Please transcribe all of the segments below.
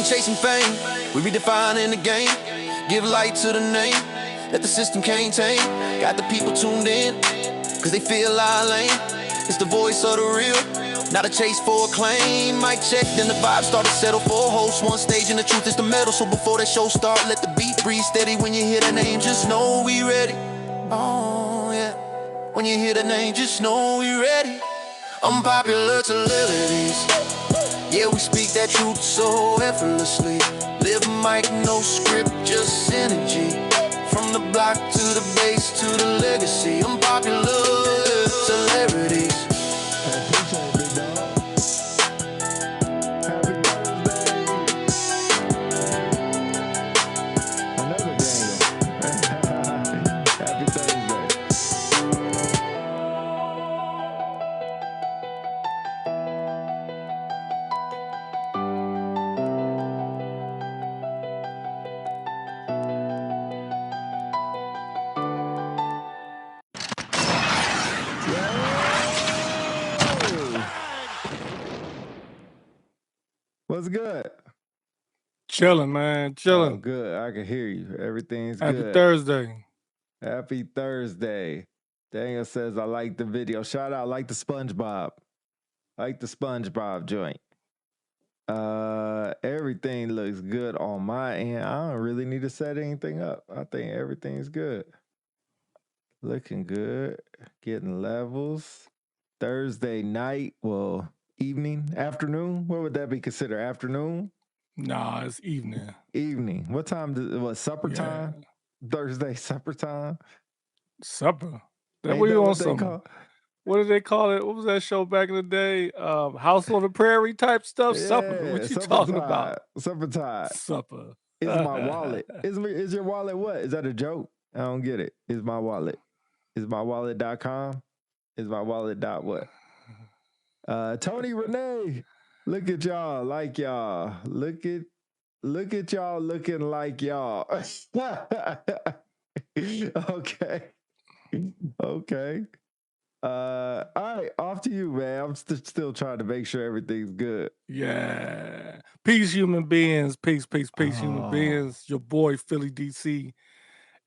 ain't chasing fame, we redefining the game. Give light to the name that the system can't tame. Got the people tuned in, cause they feel our lane. It's the voice of the real, not a chase for acclaim. Mic check, then the vibe start to settle for a host. One stage and the truth is the metal. So before that show start, let the beat breathe steady. When you hear that name, just know we ready. Oh yeah, when you hear the name, just know we ready. Unpopular celebrities, yeah, we speak that truth so effortlessly. Live mic, no script, just energy. From the block to the base to the legacy. Unpopular celebrities. What's good? Chilling, man. Chilling. Oh, good. I can hear you. Everything's Happy good. Thursday. Happy Thursday. Daniel says, I like the video. Shout out, like the SpongeBob. Like the SpongeBob joint. Everything looks good on my end. I don't really need to set anything up. I think everything's good. Looking good. Getting levels. Thursday night. Well, evening, afternoon. What would that be considered? Afternoon? Nah, it's evening. Evening. What time? What, supper time? Thursday supper time? Supper? That what you want something? What did they call it? What was that show back in the day? House on the Prairie type stuff? Yeah, Supper. What you talking about? Supper time. Supper. Is my wallet. Is your wallet what? Is that a joke? I don't get it. Is my wallet. Is my wallet.com? Is my wallet dot what? Tony Renee. Look at y'all like y'all. Look at y'all looking like y'all. Okay. Okay. All right, off to you, man. I'm still trying to make sure everything's good. Yeah. Peace, human beings. Peace, human beings. Your boy, Philly DC,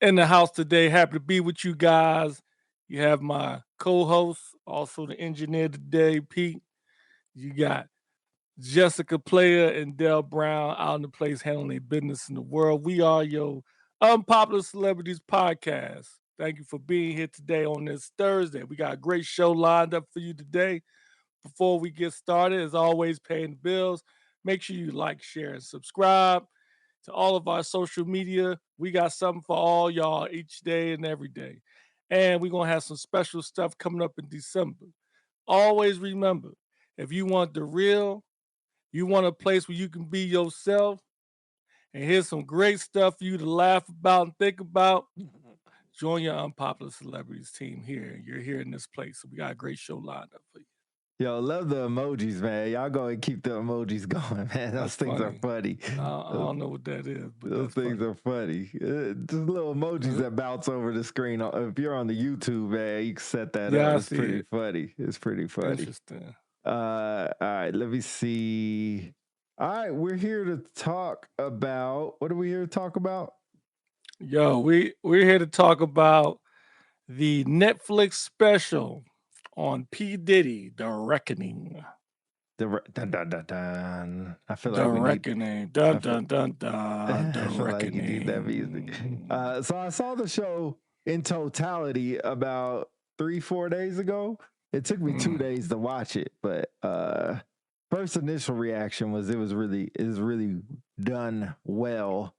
in the house today. Happy to be with you guys. You have my co-host, also the engineer today, Pete. You got Jessica Player and Del Brown out in the place handling their business in the world. We are your Unpopular Celebrities podcast. Thank you for being here today on this Thursday. We got a great show lined up for you today. Before we get started, as always, paying the bills. Make sure you like, share, and subscribe to all of our social media. We got something for all y'all each day and every day. And we're going to have some special stuff coming up in December. Always remember, if you want the real, you want a place where you can be yourself, and here's some great stuff for you to laugh about and think about, join your Unpopular Celebrities team here. You're here in this place. So we got a great show lined up for you. Yo, love the emojis, man. Y'all go and keep the emojis going, man. Those things are funny. I don't know what that is, but those things are funny. Just little emojis that bounce over the screen. If you're on the YouTube, man, you can set that up. It's pretty funny. It's pretty funny. Interesting. All right, let me see. All right, we're here to talk about, what are we here to talk about? Yo, we're here to talk about the Netflix special on P. Diddy, The Reckoning. Dun, dun, dun, dun. I feel The like Reckoning. Dun, dun, dun, dun. I feel like you need that music. So I saw the show in totality about 3-4 days ago. It took me 2 days to watch it, but first initial reaction was it was really done well.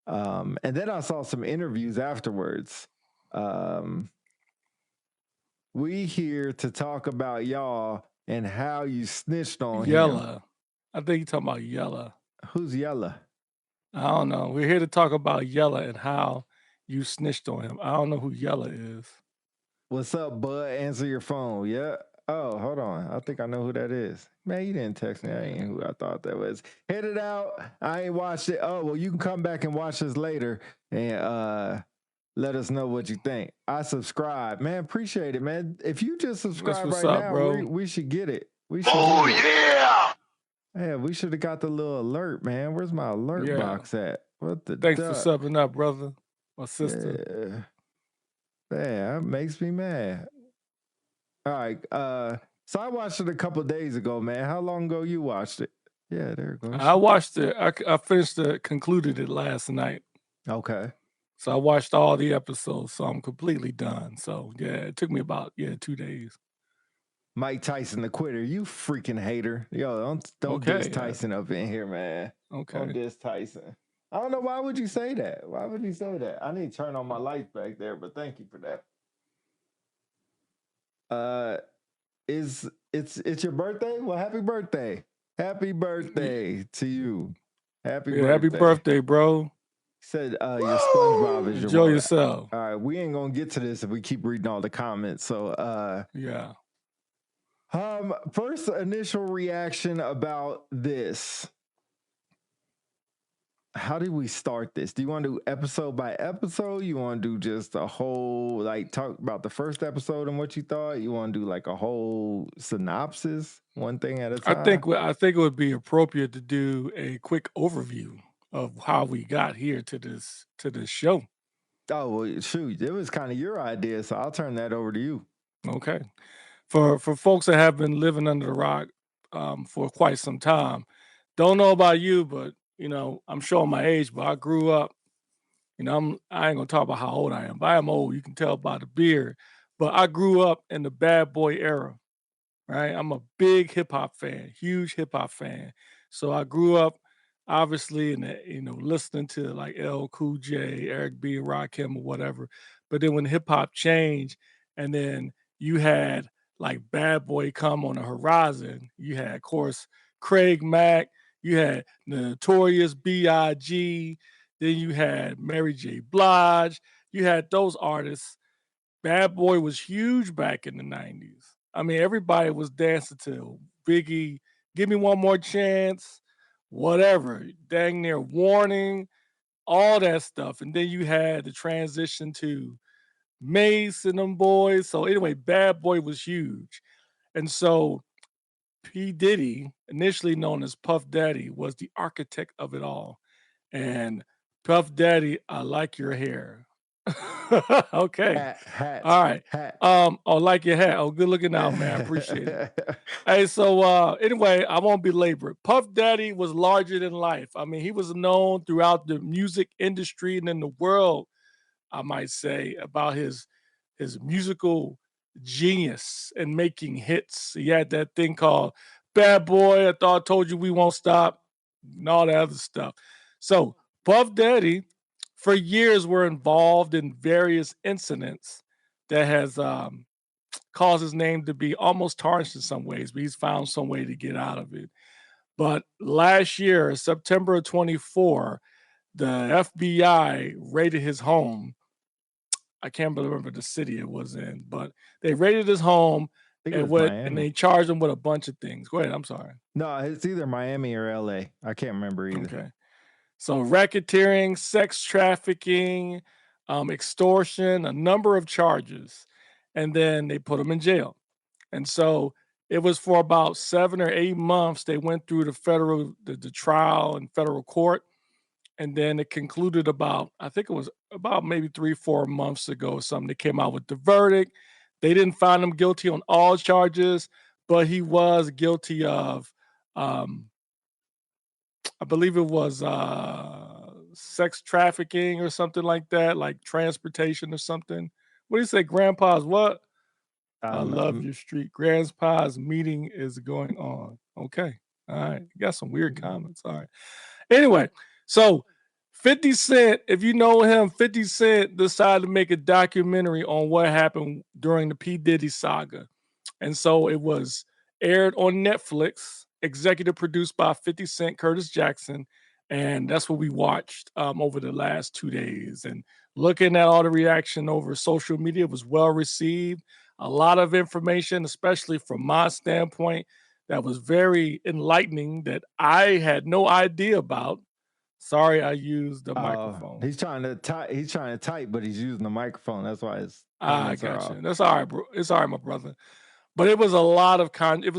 And then I saw some interviews afterwards. We here to talk about y'all and how you snitched on Yella. him. I think you're talking about Yella. Who's Yella? I don't know. We're here to talk about Yella and how you snitched on him. I don't know who Yella is. What's up, bud? Answer your phone. Yeah. Oh, hold on. I think I know who that is. Man, you didn't text me. I ain't who I thought that was. Hit it out. I ain't watched it. Oh, well, you can come back and watch this later and let us know what you think. I subscribe. Man, appreciate it, man. If you just subscribe right up, now, bro. we should get it. We should yeah! Yeah, we should have got the little alert, man. Where's my alert box at? What the Thanks for duck? subbing up, brother. My sister. Yeah. That makes me mad. All right. So I watched it a couple days ago, man. How long ago you watched it? Yeah, there it goes. I watched it. I finished it, concluded it last night. Okay. So I watched all the episodes, so I'm completely done. So yeah, it took me about 2 days. Mike Tyson, the quitter. You freaking hater. Yo, don't diss Tyson up in here, man. Okay. Don't diss Tyson. I don't know, why would you say that? Why would you say that? I need to turn on my lights back there, but thank you for that. It's your birthday? Well, happy birthday. Happy birthday to you. Happy birthday. Happy birthday, bro. Said your SpongeBob is your Enjoy yourself. All right, we ain't gonna get to this if we keep reading all the comments. So yeah. First initial reaction about this. How did we start this? Do you want to do episode by episode? You want to do just a whole, like, talk about the first episode and what you thought? You want to do like a whole synopsis, one thing at a time? I think it would be appropriate to do a quick overview of how we got here to this show. Oh, well, shoot, it was kind of your idea, so I'll turn that over to you. Okay. For folks that have been living under the rock for quite some time, don't know about you, but I'm showing my age, but I grew up. I ain't gonna talk about how old I am, but I am old. You can tell by the beard. But I grew up in the bad boy era, right? I'm a big hip hop fan, huge hip hop fan. So I grew up obviously in the, listening to like L Cool J, Eric B, Rakim or whatever. But then when hip hop changed, and then you had like Bad Boy come on the horizon, you had, of course, Craig Mack, you had Notorious B.I.G., then you had Mary J. Blige, you had those artists. Bad Boy was huge back in the 90s. I mean, everybody was dancing to Biggie, Give Me One More Chance, whatever, dang near Warning, all that stuff. And then you had the transition to Mace and them boys. So anyway, Bad Boy was huge. And so P. Diddy, initially known as Puff Daddy, was the architect of it all. And Puff Daddy, I like your hair. Okay. Hat. All right. Hat. Oh, like your hat. Oh, good looking out, man. I appreciate it. Hey, so anyway, I won't belabor it. Puff Daddy was larger than life. I mean, he was known throughout the music industry and in the world, I might say, about his musical genius and making hits. He had that thing called Bad Boy, I Thought I Told You We Won't Stop, and all that other stuff. So Puff Daddy, for years, were involved in various incidents that has caused his name to be almost tarnished in some ways, but he's found some way to get out of it. But last year, September 24, the FBI raided his home. I can't remember the city it was in, but they raided his home and they charged him with a bunch of things. Go ahead. I'm sorry. No, it's either Miami or LA. I can't remember either. Okay. So racketeering, sex trafficking, extortion, a number of charges. And then they put him in jail. And so it was for about 7 or 8 months. They went through the trial in federal court. And then it concluded I think it was about maybe 3-4 months ago or something. They came out with the verdict. They didn't find him guilty on all charges, but he was guilty of, I believe it was sex trafficking or something like that, like transportation or something. What do you say, Grandpa's what? I love your street. Grandpa's meeting is going on. Okay. All right. You got some weird comments. All right. Anyway, so 50 Cent, if you know him, 50 Cent decided to make a documentary on what happened during the P. Diddy saga. And so it was aired on Netflix, executive produced by 50 Cent, Curtis Jackson. And that's what we watched over the last 2 days. And looking at all the reaction over social media, was well received. A lot of information, especially from my standpoint, that was very enlightening that I had no idea about. Sorry, I used the microphone. He's trying to type, but he's using the microphone. That's why it's I got you. That's all right, bro. It's all right, my brother. But it was a lot of it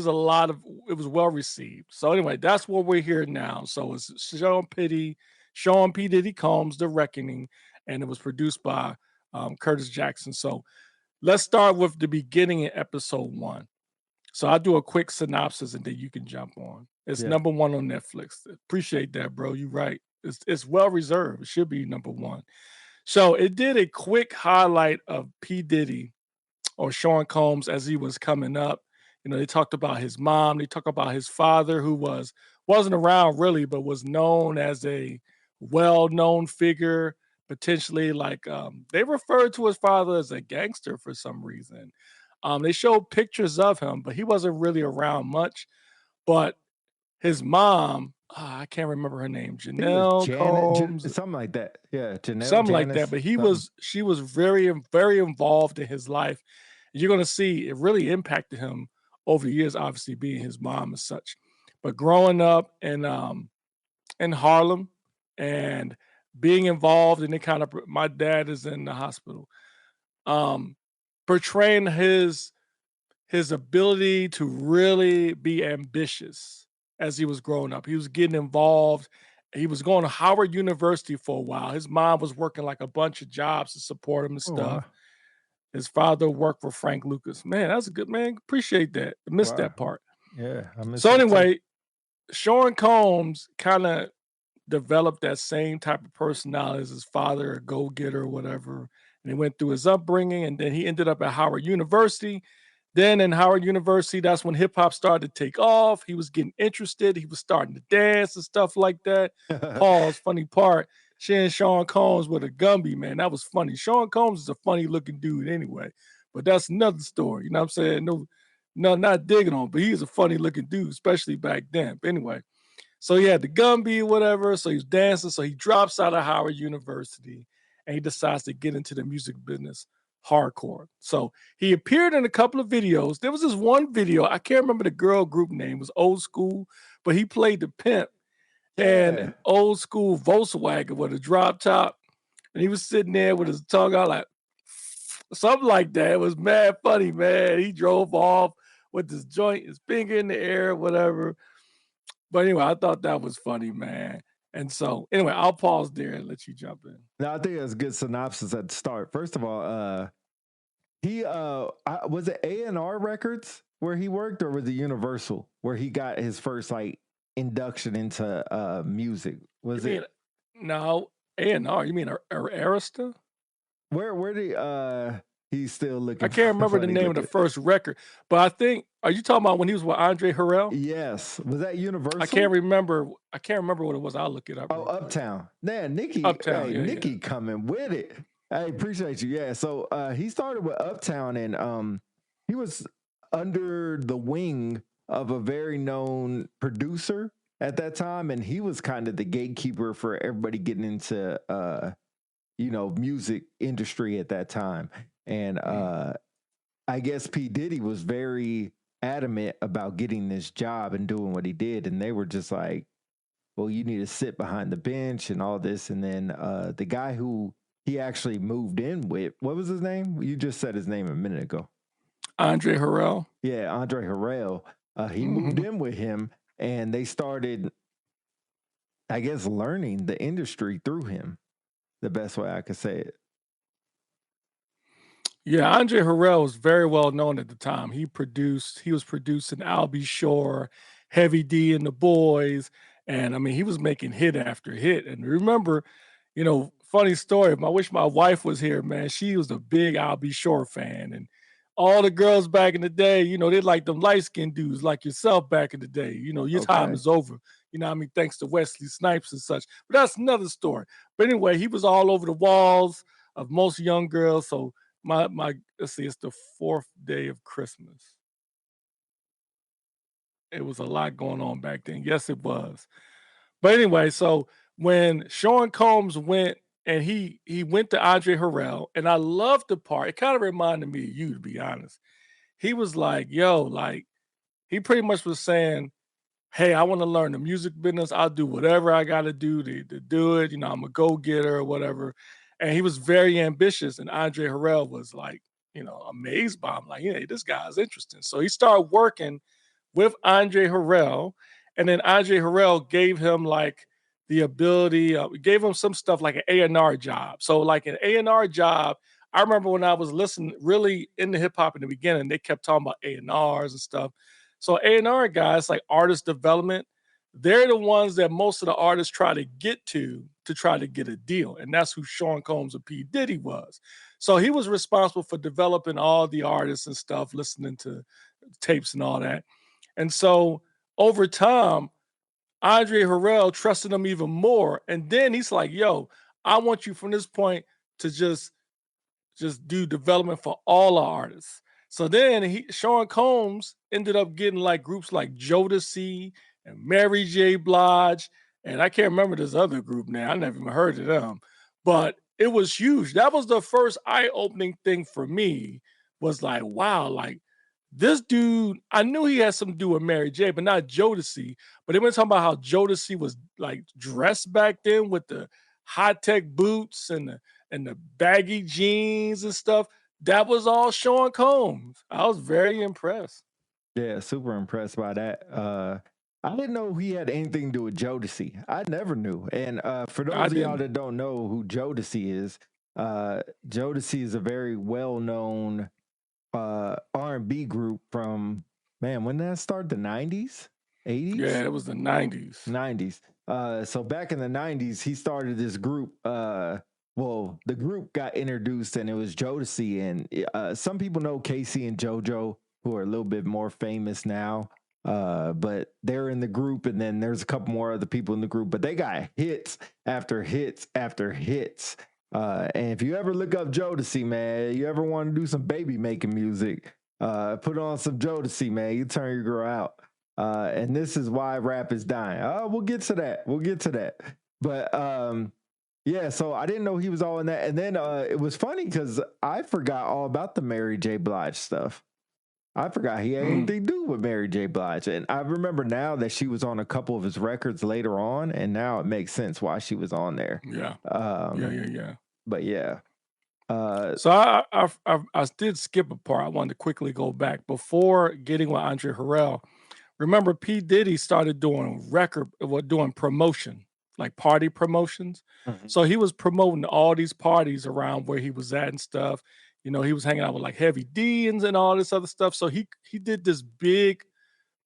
was well received. So anyway, that's what we're here now. So it's Sean P. Diddy Combs, The Reckoning, and it was produced by Curtis Jackson. So let's start with the beginning in episode 1. So I'll do a quick synopsis and then you can jump on. It's Yeah. number 1 on Netflix. Appreciate that, bro. You're right. It's well reserved. It should be number 1. So it did a quick highlight of P. Diddy or Sean Combs as he was coming up. You know, they talked about his mom. They talked about his father, who wasn't around really, but was known as a well-known figure. Potentially, like they referred to his father as a gangster for some reason. They showed pictures of him, but he wasn't really around much. But his mom, I can't remember her name, I think it was Janelle Combs, something like that. Yeah, something like that. Janice, But something. she was very, very involved in his life. You're gonna see it really impacted him over the years, obviously being his mom and such. But growing up in Harlem and being involved in the kind of my dad is in the hospital. Um, Portraying his ability to really be ambitious as he was growing up. He was getting involved. He was going to Howard University for a while. His mom was working like a bunch of jobs to support him and Oh wow, stuff. His father worked for Frank Lucas. Man, that's a good man. Appreciate that. I missed wow. that part. Yeah, I missed So that too. anyway, Sean Combs kind of developed that same type of personality as his father, a go-getter or whatever. And he went through his upbringing, and then he ended up at Howard University. Then in Howard University, that's when hip hop started to take off. He was getting interested. He was starting to dance and stuff like that. Pause, funny part. Seeing Sean Combs with a Gumby, man, that was funny. Sean Combs is a funny looking dude anyway, but that's another story. You know what I'm saying? No, not digging on, but he's a funny looking dude, especially back then. But anyway, so he had the Gumby or whatever. So he's dancing. So he drops out of Howard University and he decides to get into the music business hardcore. So he appeared in a couple of videos. There was this one video, I can't remember the girl group name, it was Old School, but he played the pimp and Yeah, an old school Volkswagen with a drop top. And he was sitting there with his tongue out like something like that. It was mad funny, man. He drove off with his joint, his finger in the air, whatever. But anyway, I thought that was funny, man. And so, anyway, I'll pause there and let you jump in. no, I think that's a good synopsis at the start. First of all, he was it A&R Records where he worked, or was it Universal where he got his first like induction into music? Was You it mean no A&R? You mean Arista? where did he's still I looking can't remember the funny name of the looking? first record, but I think are you talking about when he was with Andre Harrell? Yes, was that I can't Universal? remember. I can't remember what it was. I'll look it up Oh, real quick. Uptown. Man, Nikki, Uptown, hey, yeah, yeah. Nikki coming with it. Hey, appreciate you. Yeah. So he started with Uptown and he was under the wing of a very known producer at that time. And he was kind of the gatekeeper for everybody getting into music industry at that time. And I guess P. Diddy was very adamant about getting this job and doing what he did. And they were just like, well, you need to sit behind the bench and all this. And then the guy who he actually moved in with, what was his name? You just said his name a minute ago. Andre Harrell. Yeah, Andre Harrell. He moved in with him and they started, I guess, learning the industry through him. The best way I could say it. Yeah, Andre Harrell was very well known at the time. He was producing Al B. Shore, Heavy D and the Boys. And I mean, he was making hit after hit. And remember, funny story. I wish my wife was here, man. She was a big Al B. Shore fan. And all the girls back in the day, they like them light-skinned dudes like yourself back in the day. Your time Okay. is over. You know what I mean? Thanks to Wesley Snipes and such. But that's another story. But anyway, he was all over the walls of most young girls. So my let's see, it's the 4th day of Christmas. It was a lot going on back then. Yes, it was. But anyway, so when Sean Combs went and he went to Andre Harrell, and I loved the part. It kind of reminded me of you, to be honest. He was like, yo, like he pretty much was saying, hey, I want to learn the music business. I'll do whatever I got to do to do it. I'm a go getter or whatever. And he was very ambitious. And Andre Harrell was like, amazed by him. Like, hey, this guy's interesting. So he started working with Andre Harrell, and then Andre Harrell gave him like the ability, gave him some stuff like an A&R job. So like an A&R job, I remember when I was listening really into hip hop in the beginning, they kept talking about A&Rs and stuff. So A&R guys like artist development, they're the ones that most of the artists try to get to try to get a deal. And that's who Sean Combs and P. Diddy was. So he was responsible for developing all the artists and stuff, listening to tapes and all that. And so over time, Andre Harrell trusted him even more. And then he's like, yo, I want you from this point to just do development for all our artists. So then Sean Combs ended up getting like groups like Jodeci and Mary J. Blige. And I can't remember this other group now. I never even heard of them. But it was huge. That was the first eye-opening thing for me, was like, wow, like this dude, I knew he had something to do with Mary J, but not Jodeci. But they were talking about how Jodeci was like dressed back then with the high-tech boots and the baggy jeans and stuff. That was all Sean Combs. I was very impressed. Yeah, super impressed by that. I didn't know he had anything to do with Jodeci. I never knew. And for those of y'all that don't know who Jodeci is, Jodeci is a very well-known R&B group from, man, when did that start? The 90s? 80s? Yeah, it was the 90s. 90s. So back in the 90s, he started this group. Well, the group got introduced and it was Jodeci. And some people know Casey and JoJo, who are a little bit more famous now. But they're in the group, and then there's a couple more other people in the group, but they got hits after hits after hits. And if you ever look up Jodeci, man, you ever want to do some baby making music, put on some Jodeci, man, you turn your girl out. And this is why rap is dying. We'll get to that. But yeah, so I didn't know he was all in that. And then it was funny because I forgot all about the Mary J. Blige stuff. I forgot he had anything to do with Mary J. Blige. And I remember now that she was on a couple of his records later on, and now it makes sense why she was on there. Yeah. Yeah. But yeah. So I did skip a part. I wanted to quickly go back. Before getting with Andre Harrell, remember P. Diddy started doing doing promotion, like party promotions. Mm-hmm. So he was promoting all these parties around where he was at and stuff. You know, he was hanging out with like Heavy D and all this other stuff. So he did this big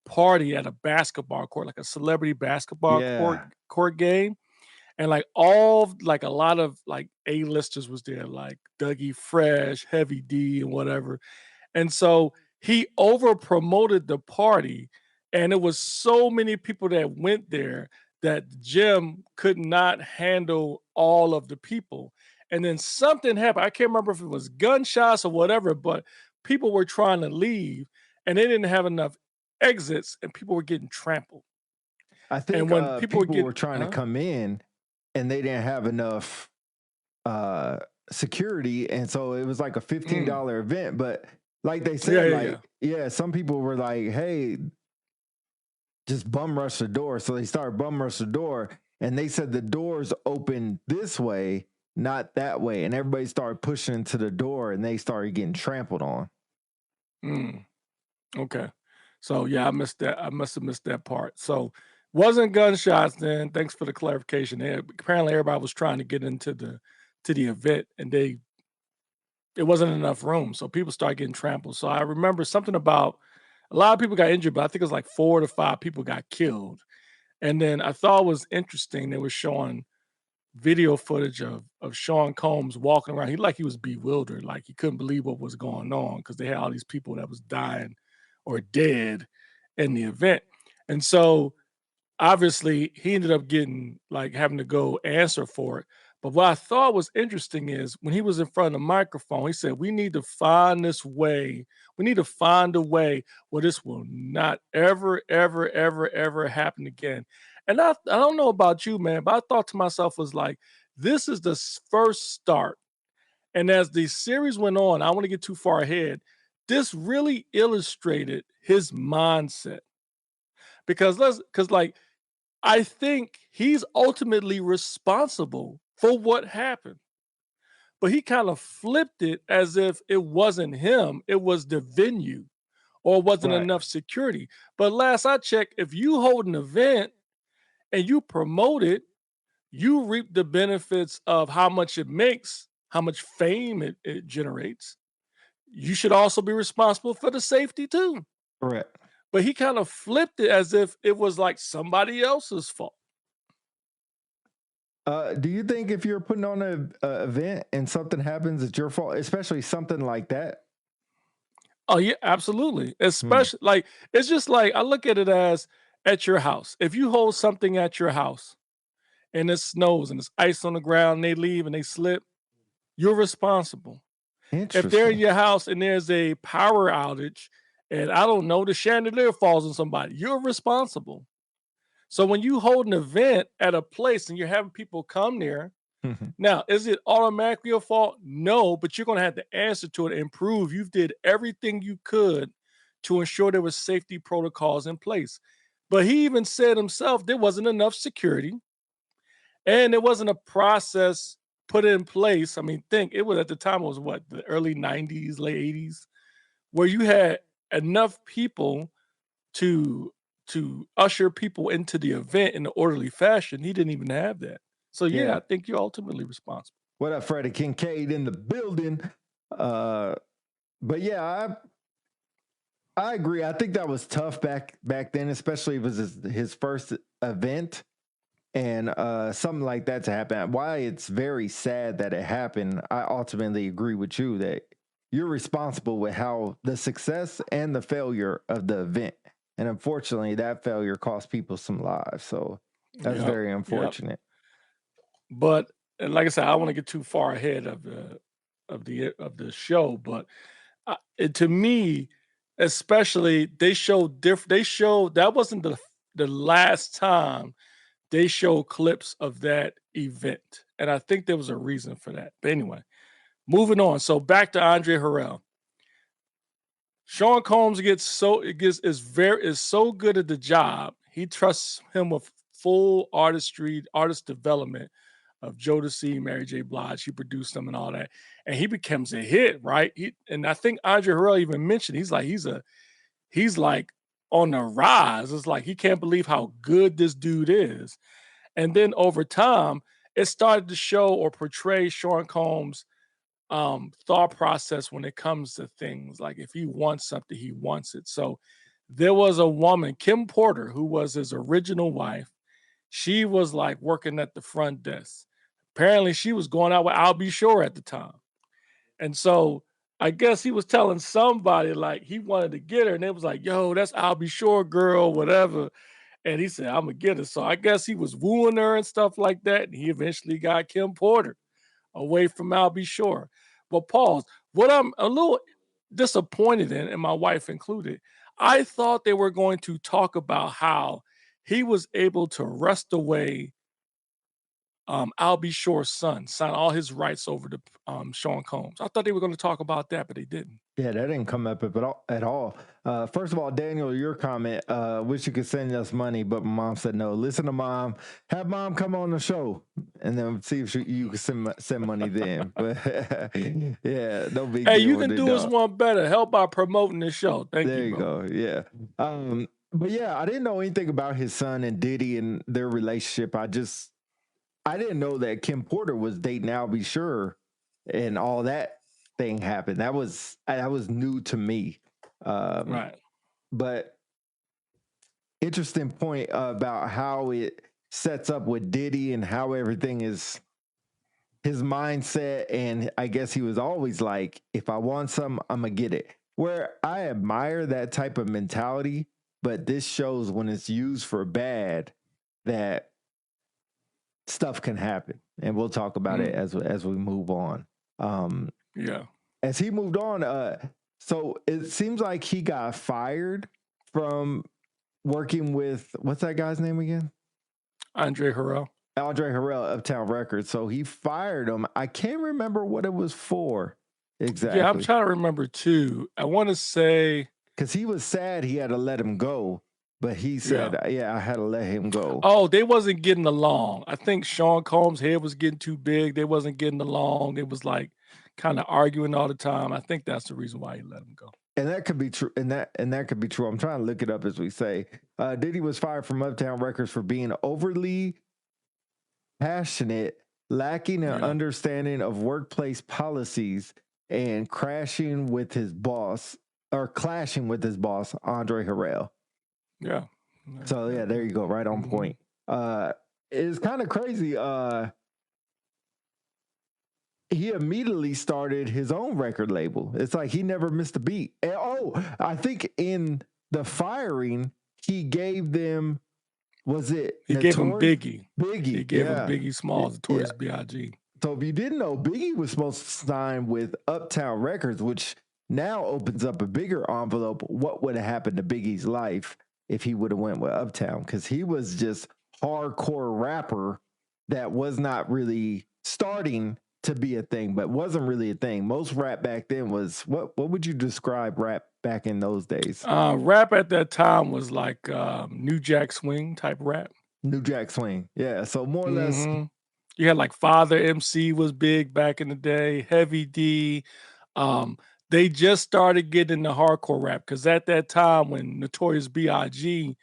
party at a basketball court, like a celebrity basketball court game. And like a lot of like A-listers was there, like Dougie Fresh, Heavy D, and whatever. And so he over promoted the party, and it was so many people that went there that the gym could not handle all of the people. And then something happened. I can't remember if it was gunshots or whatever, but people were trying to leave and they didn't have enough exits and people were getting trampled. I think when people were trying to come in and they didn't have enough security. And so it was like a $15 event. But like they said, some people were like, hey, just bum rush the door. So they started bum rush the door. And they said the doors open this way, not that way. And everybody started pushing into the door and they started getting trampled on. Okay. So yeah, I missed that. I must have missed that part. So wasn't gunshots then. Thanks for the clarification. Apparently everybody was trying to get into the event and it wasn't enough room. So people started getting trampled. So I remember something about a lot of people got injured, but I think it was like 4 to 5 people got killed. And then I thought it was interesting. They were showing video footage of Sean Combs walking around. He was bewildered. Like he couldn't believe what was going on because they had all these people that was dying or dead in the event. And so obviously he ended up having to go answer for it. But what I thought was interesting is when he was in front of the microphone, he said, we need to find this way. We need to find a way where this will not ever, ever, ever, ever happen again. And I don't know about you, man, but I thought to myself was like, this is the first start. And as the series went on, I don't want to get too far ahead. This really illustrated his mindset. Because I think he's ultimately responsible for what happened. but he kind of flipped it as if it wasn't him, it was the venue or wasn't Right. enough security. But last I checked, if you hold an event and you promote it, you reap the benefits of how much it makes, how much fame it generates. You should also be responsible for the safety too. Correct. But he kind of flipped it as if it was like somebody else's fault. Do you think if you're putting on an event and something happens, it's your fault, especially something like that? Oh yeah, absolutely. Especially like it's just like I look at it as at your house. If you hold something at your house and it snows and there's ice on the ground and they leave and they slip, you're responsible. If they're in Interesting. your house and there's a power outage and I don't know, the chandelier falls on somebody, you're responsible. So when you hold an event at a place and you're having people come there, now is it automatically your fault? No, but you're gonna have to answer to it and prove you did everything you could to ensure there was safety protocols in place. But he even said himself there wasn't enough security and there wasn't a process put in place. I mean, think it was at the time it was what the early 90s, late 80s, where you had enough people to usher people into the event in an orderly fashion. He didn't even have that. So yeah, Yeah. I think you're ultimately responsible. What up, Freddie Kincaid in the building? But yeah, I agree. I think that was tough back then, especially if it was his first event and something like that to happen. Why it's very sad that it happened. I ultimately agree with you that you're responsible with how the success and the failure of the event. And unfortunately, that failure cost people some lives. So that's Yep, very yep. unfortunate. But and like I said, I don't want to get too far ahead of the show, but to me, especially, they showed different. They showed that wasn't the last time they showed clips of that event, and I think there was a reason for that. But anyway, moving on. So back to Andre Harrell. Sean Combs gets so it gets is so good at the job. He trusts him with full artist development of Jodeci, Mary J. Blige. He produced them and all that, and he becomes a hit, right? And I think Andre Harrell even mentioned he's like on the rise. It's like he can't believe how good this dude is. And then over time, it started to show or portray Sean Combs' thought process when it comes to things. Like if he wants something, he wants it. So there was a woman, Kim Porter, who was his original wife. She was like working at the front desk. Apparently, she was going out with Al B. Shore at the time. And so I guess he was telling somebody like he wanted to get her, and it was like, yo, that's Al B. Shore girl, whatever. And he said, I'm gonna get her. So I guess he was wooing her and stuff like that. And he eventually got Kim Porter away from Al B. Shore. But pause. What I'm a little disappointed in, and my wife included, I thought they were going to talk about how he was able to wrest away Al B. Shore's son, sign all his rights over to Sean Combs. I thought they were going to talk about that, but they didn't. Yeah, that didn't come up at all. First of all, Daniel, your comment, wish you could send us money, but my mom said no. Listen to mom. Have mom come on the show, and then see if you can send money then. But yeah, no big Hey, deal you with can it, do us dog. one better. Help by promoting the show. Thank There you, you bro. go. Yeah. But yeah, I didn't know anything about his son and Diddy and their relationship. I didn't know that Kim Porter was dating Al B. Sure and all that thing happened. That was new to me. Right. But interesting point about how it sets up with Diddy and how everything is his mindset. And I guess he was always like, if I want something, I'm gonna get it. Where I admire that type of mentality, but this shows when it's used for bad that stuff can happen. And we'll talk about it as we move on. Yeah. As he moved on, so it seems like he got fired from working with what's that guy's name again? Andre Harrell. Andre Harrell, Uptown Records. So he fired him. I can't remember what it was for Yeah, I'm exactly. trying to remember too. I want to say Because he was sad he had to let him go. but he said, yeah, I had to let him go. Oh, they wasn't getting along. I think Sean Combs' head was getting too big. They wasn't getting along. It was like kind of arguing all the time. I think that's the reason why he let him go. And that could be true. And that could be true. I'm trying to look it up as we say. Diddy was fired from Uptown Records for being overly passionate, lacking an understanding of workplace policies, and clashing with his boss, Andre Harrell. Yeah. So yeah, there you go. Right on point. It's kind of crazy. He immediately started his own record label. It's like he never missed a beat. And, I think in the firing, he gave them, He gave him Biggie. He gave him Biggie Smalls, Notorious B.I.G. So if you didn't know, Biggie was supposed to sign with Uptown Records, which now opens up a bigger envelope. What would have happened to Biggie's life if he would have went with Uptown? Because he was just hardcore rapper that was not really starting to be a thing, but wasn't really a thing. Most rap back then was, what would you describe rap back in those days? Rap at that time was like New Jack Swing type rap. New Jack Swing. Yeah. So more or less. You had like Father MC was big back in the day, Heavy D. They just started getting into hardcore rap because at that time when Notorious B.I.G.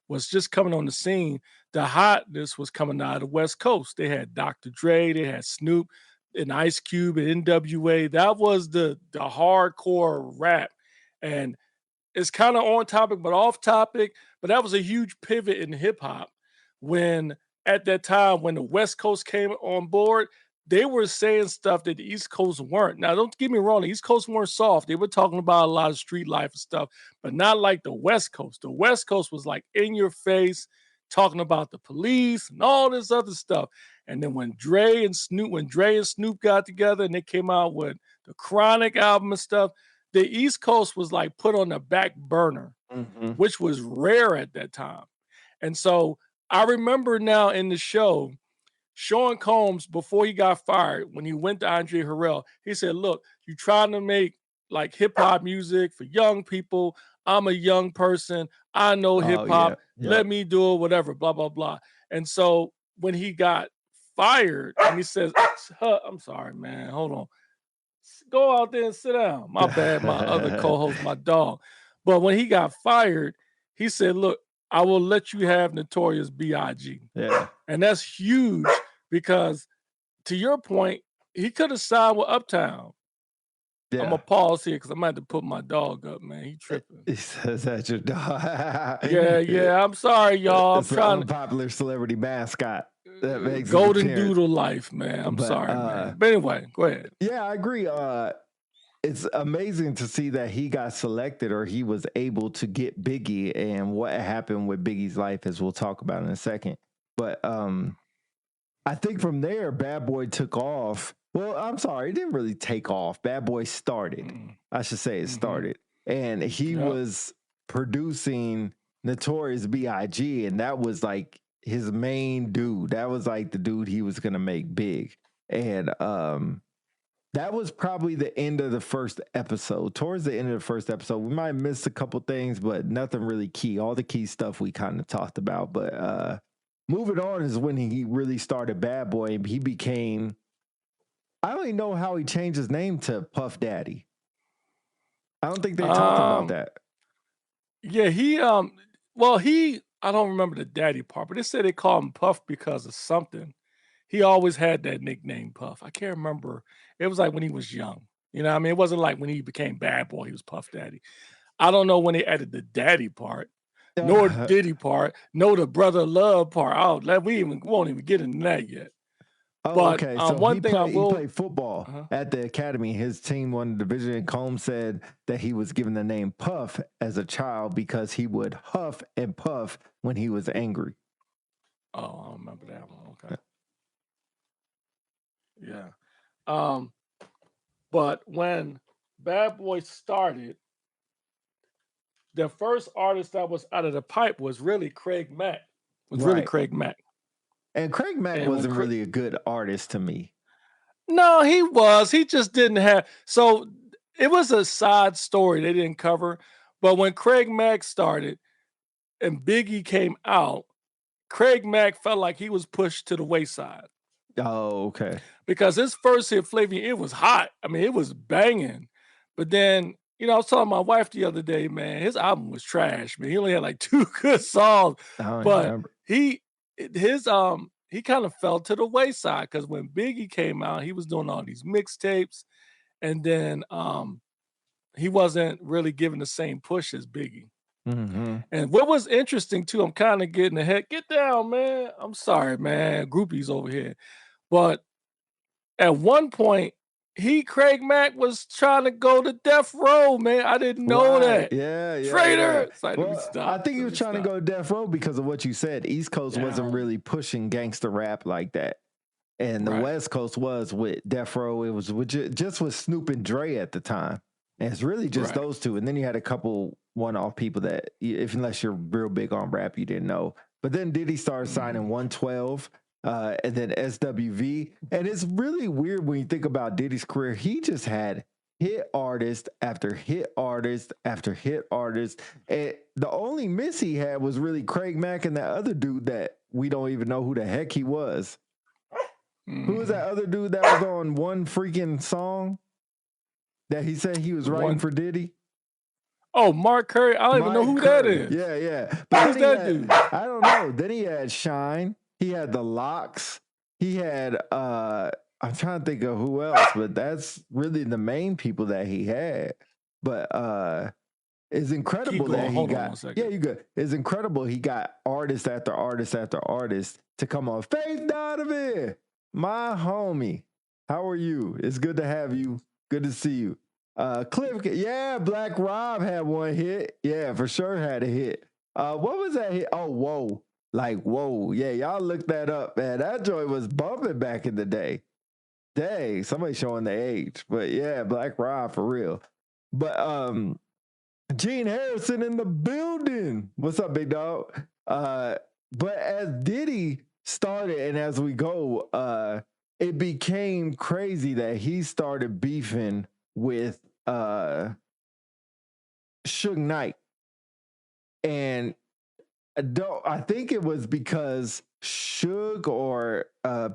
was just coming on the scene, the hotness was coming out of the West Coast. They had Dr. Dre, they had Snoop, and Ice Cube and NWA. That was the hardcore rap. And it's kind of on topic, but off topic. But that was a huge pivot in hip hop when at that time, when the West Coast came on board, they were saying stuff that the East Coast weren't. Now, don't get me wrong, the East Coast weren't soft. They were talking about a lot of street life and stuff, but not like the West Coast. The West Coast was like in your face, talking about the police and all this other stuff. And then when Dre and Snoop got together and they came out with the Chronic album and stuff, the East Coast was like put on the back burner, which was rare at that time. And so I remember now in the show, Sean Combs, before he got fired, when he went to Andre Harrell, he said, look, you're trying to make like hip hop music for young people. I'm a young person. I know hip hop. Let me do it, whatever, blah, blah, blah. And so when he got fired and he says, I'm sorry, man, hold on. Go out there and sit down. My bad, my other co-host, my dog. But when he got fired, he said, look, I will let you have Notorious B.I.G. Yeah. And that's huge because to your point, he could have signed with Uptown. Yeah. I'm going to pause here because I'm going to have to put my dog up, man. He tripping. He says that's your dog. Yeah. I'm sorry, y'all. It's an unpopular celebrity mascot. That makes Golden Doodle life, man. I'm sorry, man. But anyway, go ahead. Yeah, I agree. It's amazing to see that he got selected or he was able to get Biggie and what happened with Biggie's life, as we'll talk about in a second. But I think from there, Bad Boy took off. Well, I'm sorry, it didn't really take off. Bad Boy started. I should say it started. And he was producing Notorious B.I.G. and that was like his main dude. That was like the dude he was going to make big. And that was probably the end of the first episode. Towards the end of the first episode, we might have missed a couple things, but nothing really key. All the key stuff we kind of talked about. But moving on is when he really started Bad Boy. He became, I don't even know how he changed his name to Puff Daddy. I don't think they talked about that. Yeah, I don't remember the daddy part, but they said they called him Puff because of something. He always had that nickname, Puff. I can't remember. It was like when he was young. You know what I mean? It wasn't like when he became Bad Boy, he was Puff Daddy. I don't know when they added the daddy part, nor the Diddy part, nor the brother love part. We won't even get into that yet. Oh, but, okay. So he played football at the academy. His team won the division, and Combs said that he was given the name Puff as a child because he would huff and puff when he was angry. Oh, I don't remember that one. Okay. Yeah. But when Bad Boy started, the first artist that was out of the pipe was really Craig Mack. Craig Mack. And Craig Mack wasn't really a good artist to me. No, he was. He just didn't have. So it was a side story they didn't cover. But when Craig Mack started, and Biggie came out, Craig Mack felt like he was pushed to the wayside. Oh, okay. Because his first hit, Flavor, it was hot. I mean, it was banging. But then, I was telling my wife the other day, man, his album was trash, man. He only had like 2 good songs. I don't But remember. he kind of fell to the wayside because when Biggie came out, he was doing all these mixtapes, and then he wasn't really given the same push as Biggie. Mm-hmm. And what was interesting too, I'm kind of getting ahead. Get down, man. I'm sorry, man. Groupies over here. But at one point, Craig Mack was trying to go to death row, man. I didn't know Right. that. Yeah. Traitor. Yeah. It's like, let me Well, stop. I think he Let was me trying to stop. go death row because of what you said. East Coast wasn't Down. really pushing gangster rap like that. And the Right. West Coast was with Death Row. It was just with Snoop and Dre at the time. And it's really just Right. those two. And then you had a couple one-off people that, unless you're real big on rap, you didn't know. But then Diddy started signing 112 and then SWV. And it's really weird when you think about Diddy's career. He just had hit artist after hit artist after hit artist. And the only miss he had was really Craig Mack and that other dude that we don't even know who the heck he was. Who was that other dude that was on one freaking song that he said he was writing for Diddy? Oh, Mark Curry. I don't even know who that is. Yeah, yeah. But Who's that dude? I don't know. Then he had Shine. He had the Locks. He had I'm trying to think of who else, but that's really the main people that he had. But it's incredible that he got. Yeah, you good. It's incredible he got artist after artist after artist to come on. Faith Donovan, my homie. How are you? It's good to have you. Good to see you. Cliff, yeah, Black Rob had one hit. Yeah, for sure had a hit. What was that hit? Oh, whoa. Like, whoa. Yeah, y'all look that up, man. That joint was bumping back in the day. Dang, somebody showing the age. But yeah, Black Rob for real. But Gene Harrison in the building. What's up, big dog? But as Diddy started and as we go, it became crazy that he started beefing with Suge Knight. And I think it was because Suge or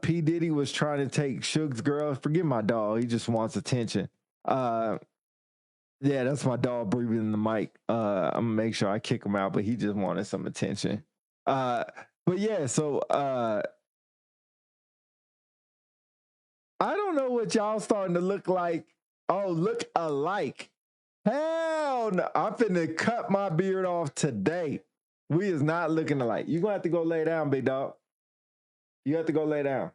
P. Diddy was trying to take Suge's girl. Forget my dog. He just wants attention. Yeah, that's my dog breathing in the mic. I'm gonna make sure I kick him out, but he just wanted some attention. But yeah, so I don't know what y'all starting to look like. Oh, look alike. Hell no. I'm finna cut my beard off today. We is not looking alike. You're gonna have to go lay down, big dog. You have to go lay down.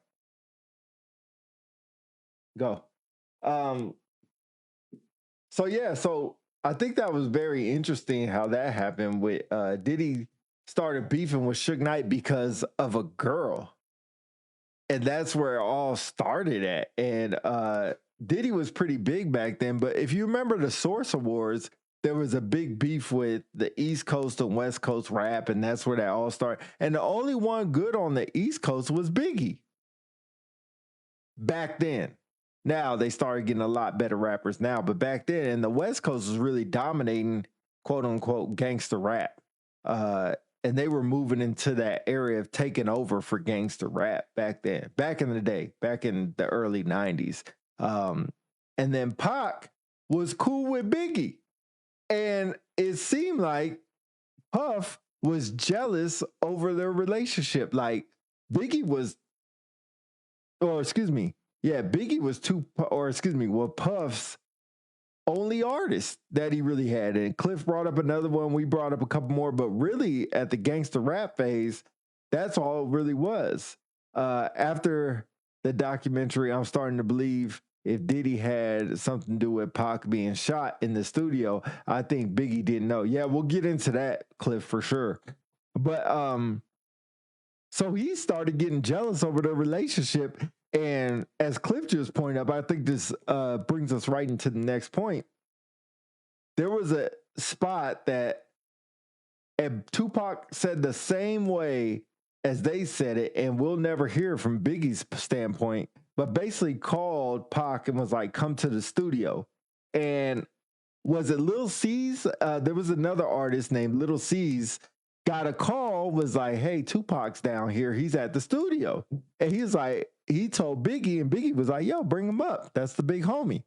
Go. So yeah, so I think that was very interesting how that happened with Diddy started beefing with Suge Knight because of a girl. And that's where it all started at. And Diddy was pretty big back then, but if you remember the Source Awards, there was a big beef with the East Coast and West Coast rap, and that's where that all started. And the only one good on the East Coast was Biggie. Back then. Now they started getting a lot better rappers now, but back then, and the West Coast was really dominating, quote unquote, gangster rap. And they were moving into that area of taking over for gangster rap back then, back in the day, back in the early 90s. And then Pac was cool with Biggie. And it seemed like Puff was jealous over their relationship. Like Biggie was, Biggie was Puff's only artist that he really had. And Cliff brought up another one. We brought up a couple more, but really at the gangster rap phase, that's all it really was. After the documentary, I'm starting to believe if Diddy had something to do with Pac being shot in the studio, I think Biggie didn't know. Yeah, we'll get into that, Cliff, for sure. But so he started getting jealous over the relationship. And as Cliff just pointed out, I think this brings us right into the next point. There was a spot that Tupac said the same way as they said it, and we'll never hear from Biggie's standpoint, but basically called Pac and was like, come to the studio. And was it Lil C's? There was another artist named Little C's got a call, was like, hey, Tupac's down here. He's at the studio. And he's like, he told Biggie, and Biggie was like, yo, bring him up. That's the big homie.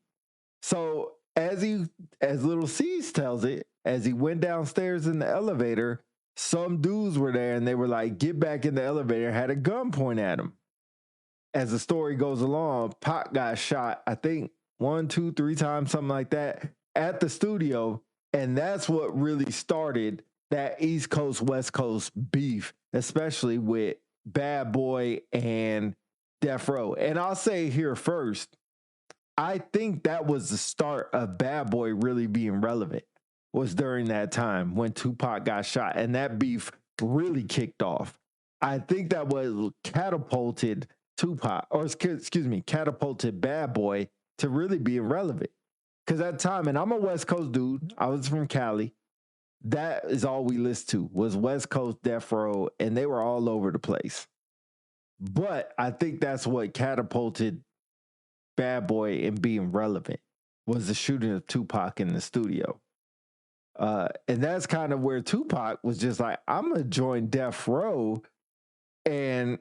So as Little C's tells it, as he went downstairs in the elevator, some dudes were there and they were like, get back in the elevator, had a gun point at him. As the story goes along, Pac got shot, I think 1, 2, 3 times, something like that, at the studio. And that's what really started that East Coast, West Coast beef, especially with Bad Boy and Death Row. And I'll say here first, I think that was the start of Bad Boy really being relevant, was during that time when Tupac got shot. And that beef really kicked off. I think that was catapulted Tupac, or excuse me, catapulted Bad Boy to really being relevant. Because at the time, and I'm a West Coast dude, I was from Cali. That is all we listened to was West Coast Death Row, and they were all over the place. But I think that's what catapulted Bad Boy in being relevant, was the shooting of Tupac in the studio. And that's kind of where Tupac was just like, I'm going to join Death Row. And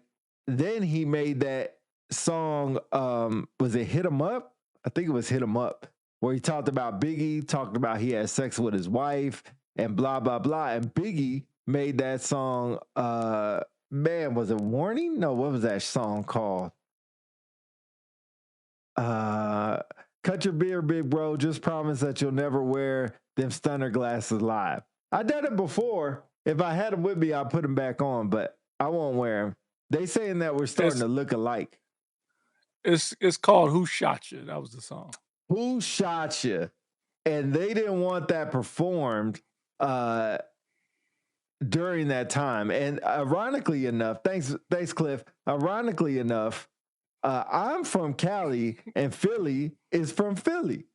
then he made that song, was it Hit 'Em Up? I think it was Hit 'Em Up, where he talked about Biggie, talked about he had sex with his wife and blah, blah, blah. And Biggie made that song, man, was it Warning? No, what was that song called? Cut your beard, big bro. Just promise that you'll never wear them stunner glasses live. I done it before. If I had them with me, I'll put them back on, but I won't wear them. They saying that we're starting to look alike. It's called Who Shot You? That was the song. Who Shot You? And they didn't want that performed during that time. And ironically enough, thanks, Cliff. Ironically enough, I'm from Cali and Philly is from Philly.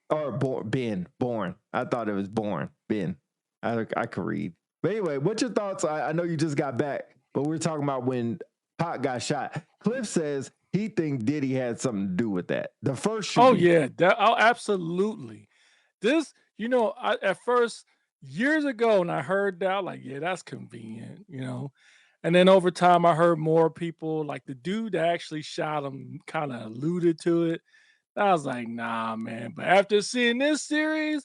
Or born. I thought it was born. Ben. I could read. But anyway, what's your thoughts? I know you just got back, but we're talking about when Pac got shot. Cliff says he thinks Diddy had something to do with that. The first shooting. Oh, yeah. Absolutely. This, at first, years ago, when I heard that, like, yeah, that's convenient, And then over time, I heard more people, like the dude that actually shot him kind of alluded to it. I was like, nah, man. But after seeing this series,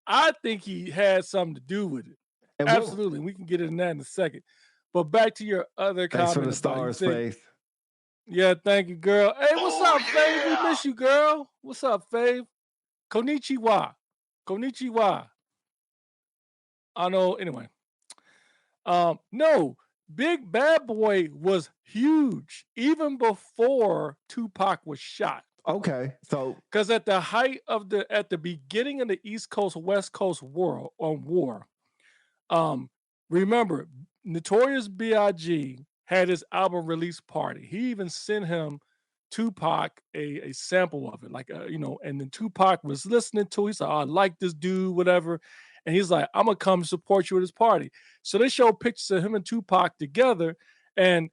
I think he had something to do with it. And absolutely. We can get into that in a second. But back to your other comment. Thanks for the stars, Faith. Yeah, thank you, girl. Hey, what's up, Faith? We miss you, girl. What's up, Faith? Konnichiwa. Konnichiwa. I know, anyway. No, Big Bad Boy was huge even before Tupac was shot. Okay, so because at the beginning of the East Coast West Coast war, remember Notorious B.I.G. had his album release party. He even sent him Tupac a sample of it, and then Tupac was listening to it. He said, "Oh, I like this dude, whatever." And he's like, "I'm gonna come support you at his party." So they showed pictures of him and Tupac together. And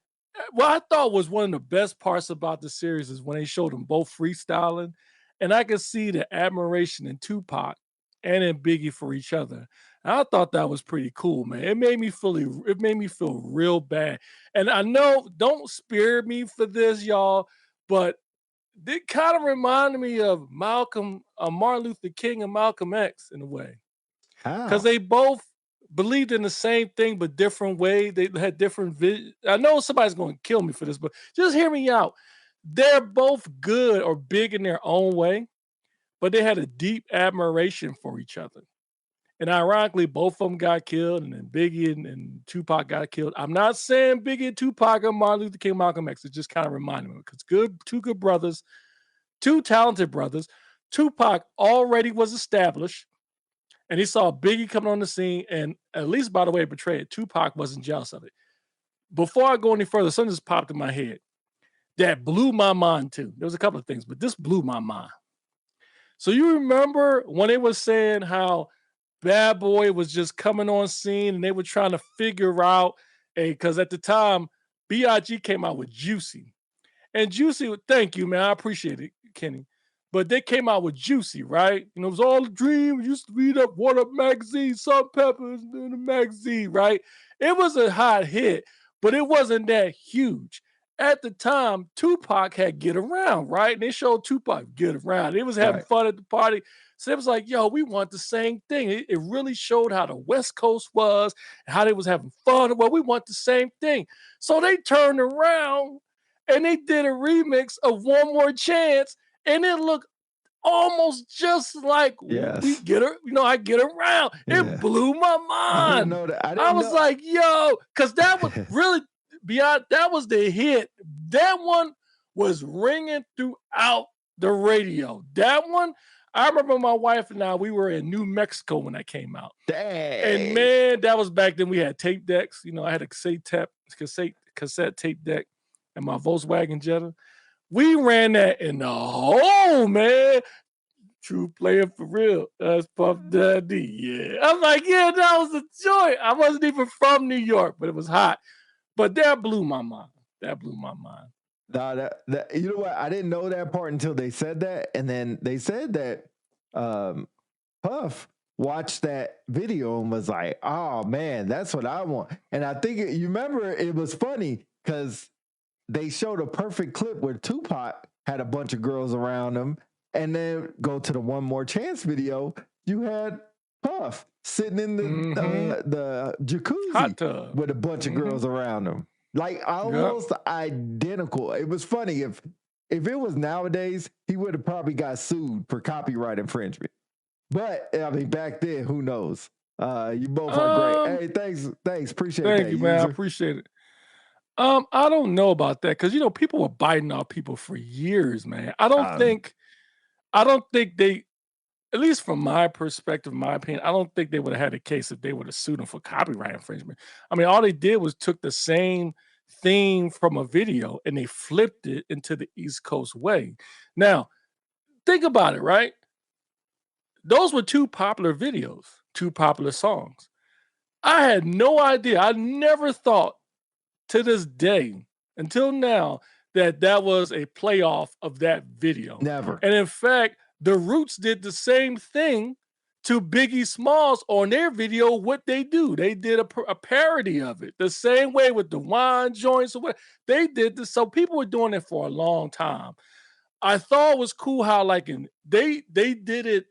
what I thought was one of the best parts about the series is when they showed them both freestyling, and I could see the admiration in Tupac and in Biggie for each other. And I thought that was pretty cool, man. It made me feel real bad. And I know, don't spare me for this, y'all, but it kind of reminded me of Martin Luther King and Malcolm X in a way. Because they both believed in the same thing, but different way. They had different vision. I know somebody's going to kill me for this, but just hear me out. They're both good or big in their own way, but they had a deep admiration for each other. And ironically, both of them got killed, and then Biggie and Tupac got killed. I'm not saying Biggie and Tupac are Martin Luther King, Malcolm X. It just kind of reminded me, because two good brothers, two talented brothers. Tupac already was established, and he saw Biggie coming on the scene, and at least by the way it portrayed it, Tupac wasn't jealous of it. Before I go any further, something just popped in my head that blew my mind too. There was a couple of things, but this blew my mind. So you remember when they were saying how Bad Boy was just coming on scene and they were trying to figure out because at the time, B.I.G. came out with Juicy. And Juicy, thank you, man. I appreciate it, Kenny. but they came out with Juicy, right? And it was all a dream. We used to read up What Up magazine, Salt Peppers in the magazine, right? It was a hot hit, but it wasn't that huge. At the time, Tupac had Get Around, right? And they showed Tupac Get Around. It was having Right. fun at the party. So it was like, yo, we want the same thing. It really showed how the West Coast was and how they was having fun. Well, we want the same thing. So they turned around and they did a remix of One More Chance, and it looked almost just like we Yes. get her, I get around. Yeah. It blew my I didn't mind. know that. I was like, yo, because that was really beyond, that was the hit. That one was ringing throughout the radio. That one, I remember my wife and I, we were in New Mexico when that came out. Dang. And man, that was back then. We had tape decks. I had a cassette tape deck and my Volkswagen Jetta. We ran that in the home, man. True player for real. That's Puff Daddy. Yeah. I'm like, yeah, that was a joy. I wasn't even from New York, but it was hot. But that blew my mind. Nah, that you know what? I didn't know that part until they said that. And then they said that Puff watched that video and was like, oh man, that's what I want. And I think you remember it was funny because they showed a perfect clip where Tupac had a bunch of girls around him, and then go to the One More Chance video. You had Puff sitting in the jacuzzi Hot tub with a bunch of girls around him, like almost identical. It was funny if it was nowadays, he would have probably got sued for copyright infringement. But I mean, back then, who knows? You both are great. Hey, thanks, appreciate that. Thank you, man. I appreciate it. I don't know about that because people were biting off people for years, man. I don't think they, at least from my perspective, my opinion, I don't think they would have had a case if they would have sued them for copyright infringement. I mean, all they did was took the same theme from a video and they flipped it into the East Coast way. Now, think about it, right? Those were two popular videos, two popular songs. I had no idea. I never thought to this day, until now, that was a playoff of that video. Never. And in fact, the Roots did the same thing to Biggie Smalls on their video. What they do, they did a parody of it. The same way with the wine joints or what they did this. So people were doing it for a long time. I thought it was cool how they did it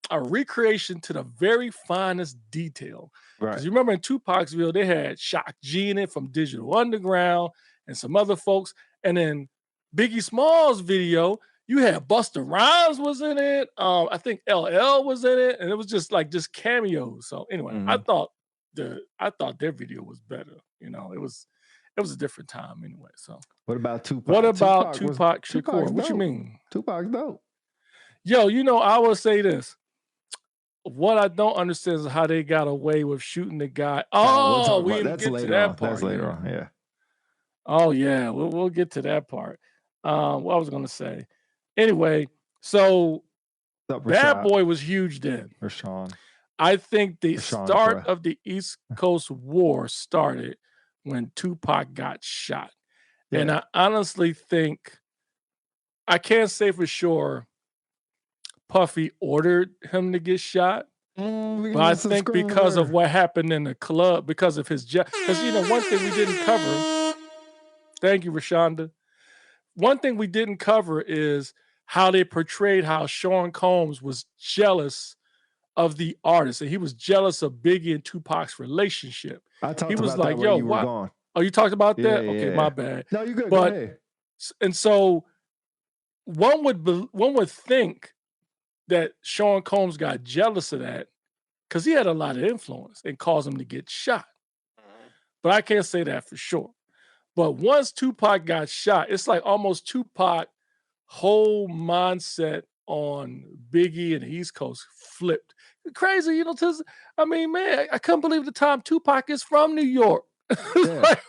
a recreation to the very finest detail. Because you remember in Tupac's video, they had Shock G in it from Digital Underground and some other folks. And then Biggie Smalls' video, you had Busta Rhymes was in it. I think LL was in it, and it was just cameos. So anyway, I thought their video was better. It was a different time anyway. So what about Tupac? What about Tupac Shakur? What you mean? Tupac's dope. Yo, I will say this. What I don't understand is how they got away with shooting the guy. We didn't get to that part. That's later on, yeah. Oh yeah, we'll get to that part. What I was gonna say. Anyway, so Bad Boy was huge then. Rashawn. I think the start of the East Coast War started when Tupac got shot. Yeah. And I honestly think, I can't say for sure Puffy ordered him to get shot. But I think because of what happened in the club, because of his because one thing we didn't cover. Thank you, Rashonda. One thing we didn't cover is how they portrayed how Sean Combs was jealous of the artist, and he was jealous of Biggie and Tupac's relationship. He was like, "Yo, what? Oh, you talked about that? Yeah, okay, my bad. No, you're good. But, go ahead. And so one would think that Sean Combs got jealous of that because he had a lot of influence and caused him to get shot. But I can't say that for sure. But once Tupac got shot, it's like almost Tupac whole mindset on Biggie and the East Coast flipped. Crazy, I mean, man, I couldn't believe the time Tupac is from New York.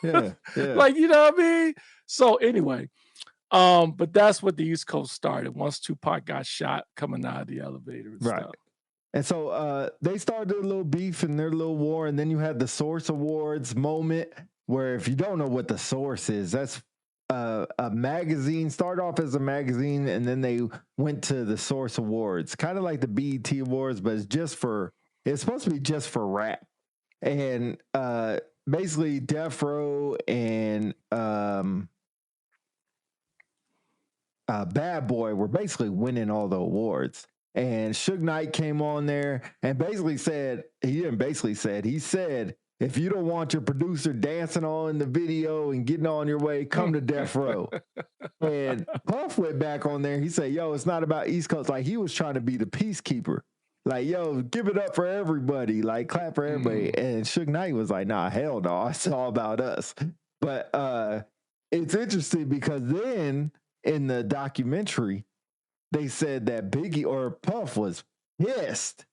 Yeah. Like, you know what I mean? So anyway, but that's what the East Coast started once Tupac got shot coming out of the elevator and stuff. And so they started a little beef and their little war, and then you had the Source Awards moment where if you don't know what the Source is, that's a magazine, started off as a magazine, and then they went to the Source Awards, kind of like the BET Awards, but it's supposed to be just for rap. And basically Death Row and Bad Boy were basically winning all the awards. And Suge Knight came on there and basically said, he said, if you don't want your producer dancing on the video and getting on your way, come to Death Row. And Puff went back on there. He said, yo, it's not about East Coast. Like, he was trying to be the peacekeeper. Like, yo, give it up for everybody. Like, clap for everybody. And Suge Knight was like, nah, hell no. It's all about us. But it's interesting because then in the documentary, they said that Biggie or Puff was pissed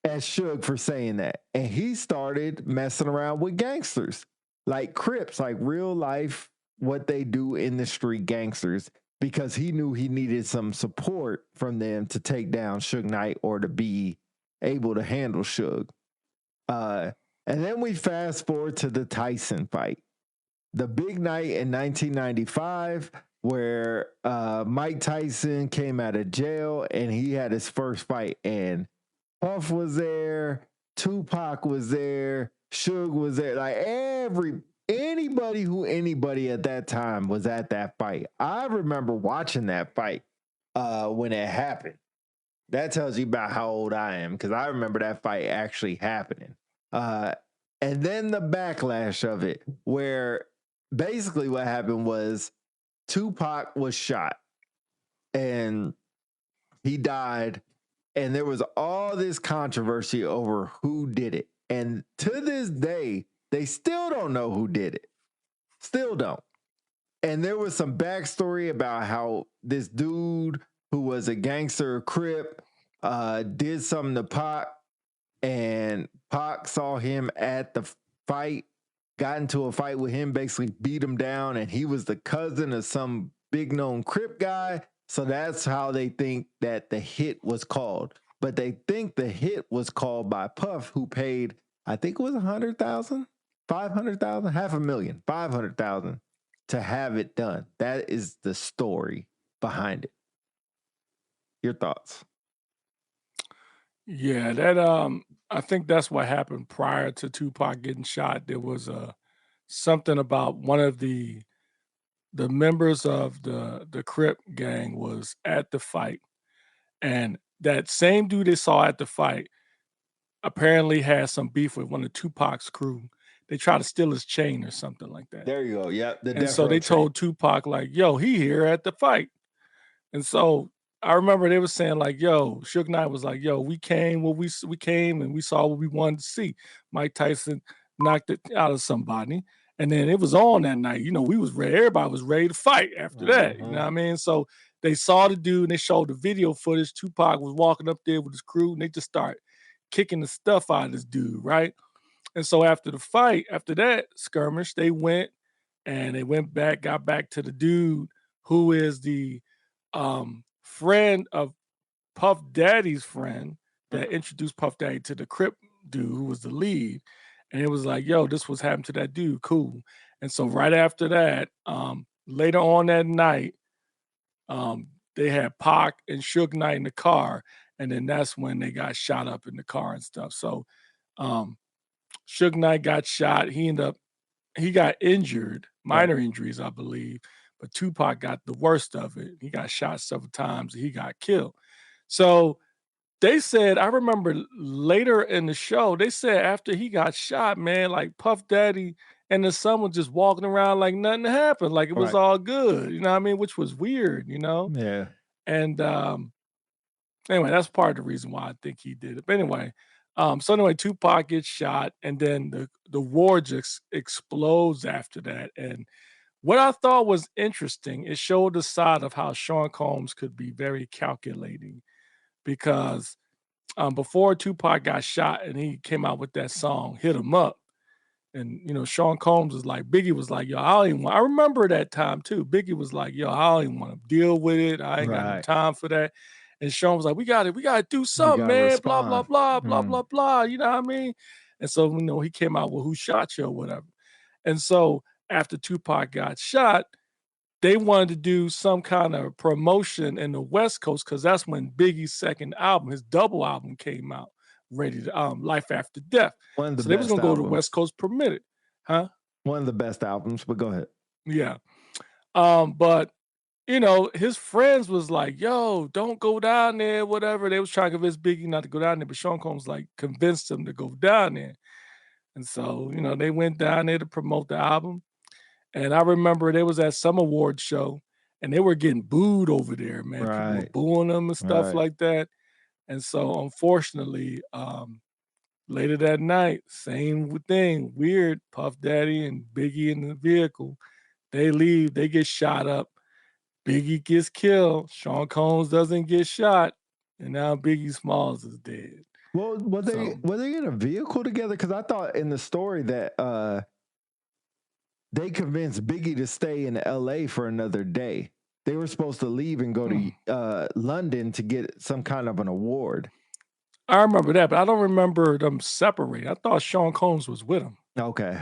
at Suge for saying that. And he started messing around with gangsters, like Crips, like real life, what they do in the street gangsters, because he knew he needed some support from them to take down Suge Knight or to be able to handle Suge. And then we fast forward to the Tyson fight. The big night in 1995 where Mike Tyson came out of jail and he had his first fight, and Puff was there, Tupac was there, Suge was there, like anybody at that time was at that fight. I remember watching that fight when it happened. That tells you about how old I am, because I remember that fight actually happening. And then the backlash of it, where basically what happened was Tupac was shot and he died. And there was all this controversy over who did it. And to this day, they still don't know who did it. Still don't. And there was some backstory about how this dude who was a gangster Crip did something to Pac, and Pac saw him at the fight, got into a fight with him, basically beat him down, and he was the cousin of some big known Crip guy. So that's how they think that the hit was called. But they think the hit was called by Puff, who paid, I think it was $100,000, $500,000, $500,000, $500,000 to have it done. That is the story behind it. Your thoughts? Yeah, that I think that's what happened prior to Tupac getting shot. There was something about one of the members of the Crip gang was at the fight, and that same dude they saw at the fight apparently had some beef with one of Tupac's crew. They tried to steal his chain or something like that. There you go. Yep. And so they told Tupac, like, yo, he here at the fight. And so I remember they were saying, like, yo, Suge Knight was like, yo, we came and we saw what we wanted to see. Mike Tyson knocked it out of somebody. And then it was on that night. You know, we was ready. Everybody was ready to fight after that. You know what I mean? So they saw the dude and they showed the video footage. Tupac was walking up there with his crew and they just started kicking the stuff out of this dude, right? And so after the fight, after that skirmish, they went back, got back to the dude who is the friend of Puff Daddy's friend that introduced Puff Daddy to the Crip dude who was the lead. And it was like, yo, this was happening to that dude. Cool. And so right after that, later on that night, they had Pac and Suge Knight in the car. And then that's when they got shot up in the car and stuff. So Suge Knight got shot. He got injured, minor injuries, I believe. But Tupac got the worst of it. He got shot several times. And he got killed. So they said, I remember later in the show, they said after he got shot, man, like Puff Daddy and the son was just walking around like nothing happened. Like it was all good. You know what I mean? Which was weird, you know? Yeah. And anyway, that's part of the reason why I think he did it. But anyway, so anyway, Tupac gets shot and then the war just explodes after that. And what I thought was interesting, it showed the side of how Sean Combs could be very calculating, because before Tupac got shot and he came out with that song, Hit 'Em Up, and, you know, Sean Combs was like, Biggie was like, yo, I remember that time too. Biggie was like, yo, I don't even want to deal with it. I ain't got no time for that. And Sean was like, we got to do something, man. Respond. Blah, blah, blah, blah, blah, blah. You know what I mean? And so, you know, he came out with Who Shot You or whatever. And so after Tupac got shot, they wanted to do some kind of promotion in the West Coast because that's when Biggie's second album, his double album, came out, ready to Life After Death. One of the So they was best gonna go to the albums. West Coast permitted, huh? One of the best albums, but go ahead. Yeah. But you know, his friends was like, yo, don't go down there, whatever. They was trying to convince Biggie not to go down there, but Sean Combs like convinced him to go down there. And so, you know, they went down there to promote the album. And I remember they was at some award show and they were getting booed over there, man. People were Right. booing them and stuff Right. like that. And so unfortunately, later that night, same thing, weird, Puff Daddy and Biggie in the vehicle. They leave, they get shot up. Biggie gets killed. Sean Combs doesn't get shot. And now Biggie Smalls is dead. Well, were they in a vehicle together? Because I thought in the story that they convinced Biggie to stay in LA for another day. They were supposed to leave and go to London to get some kind of an award. I remember that, but I don't remember them separating. I thought Sean Combs was with him. Okay.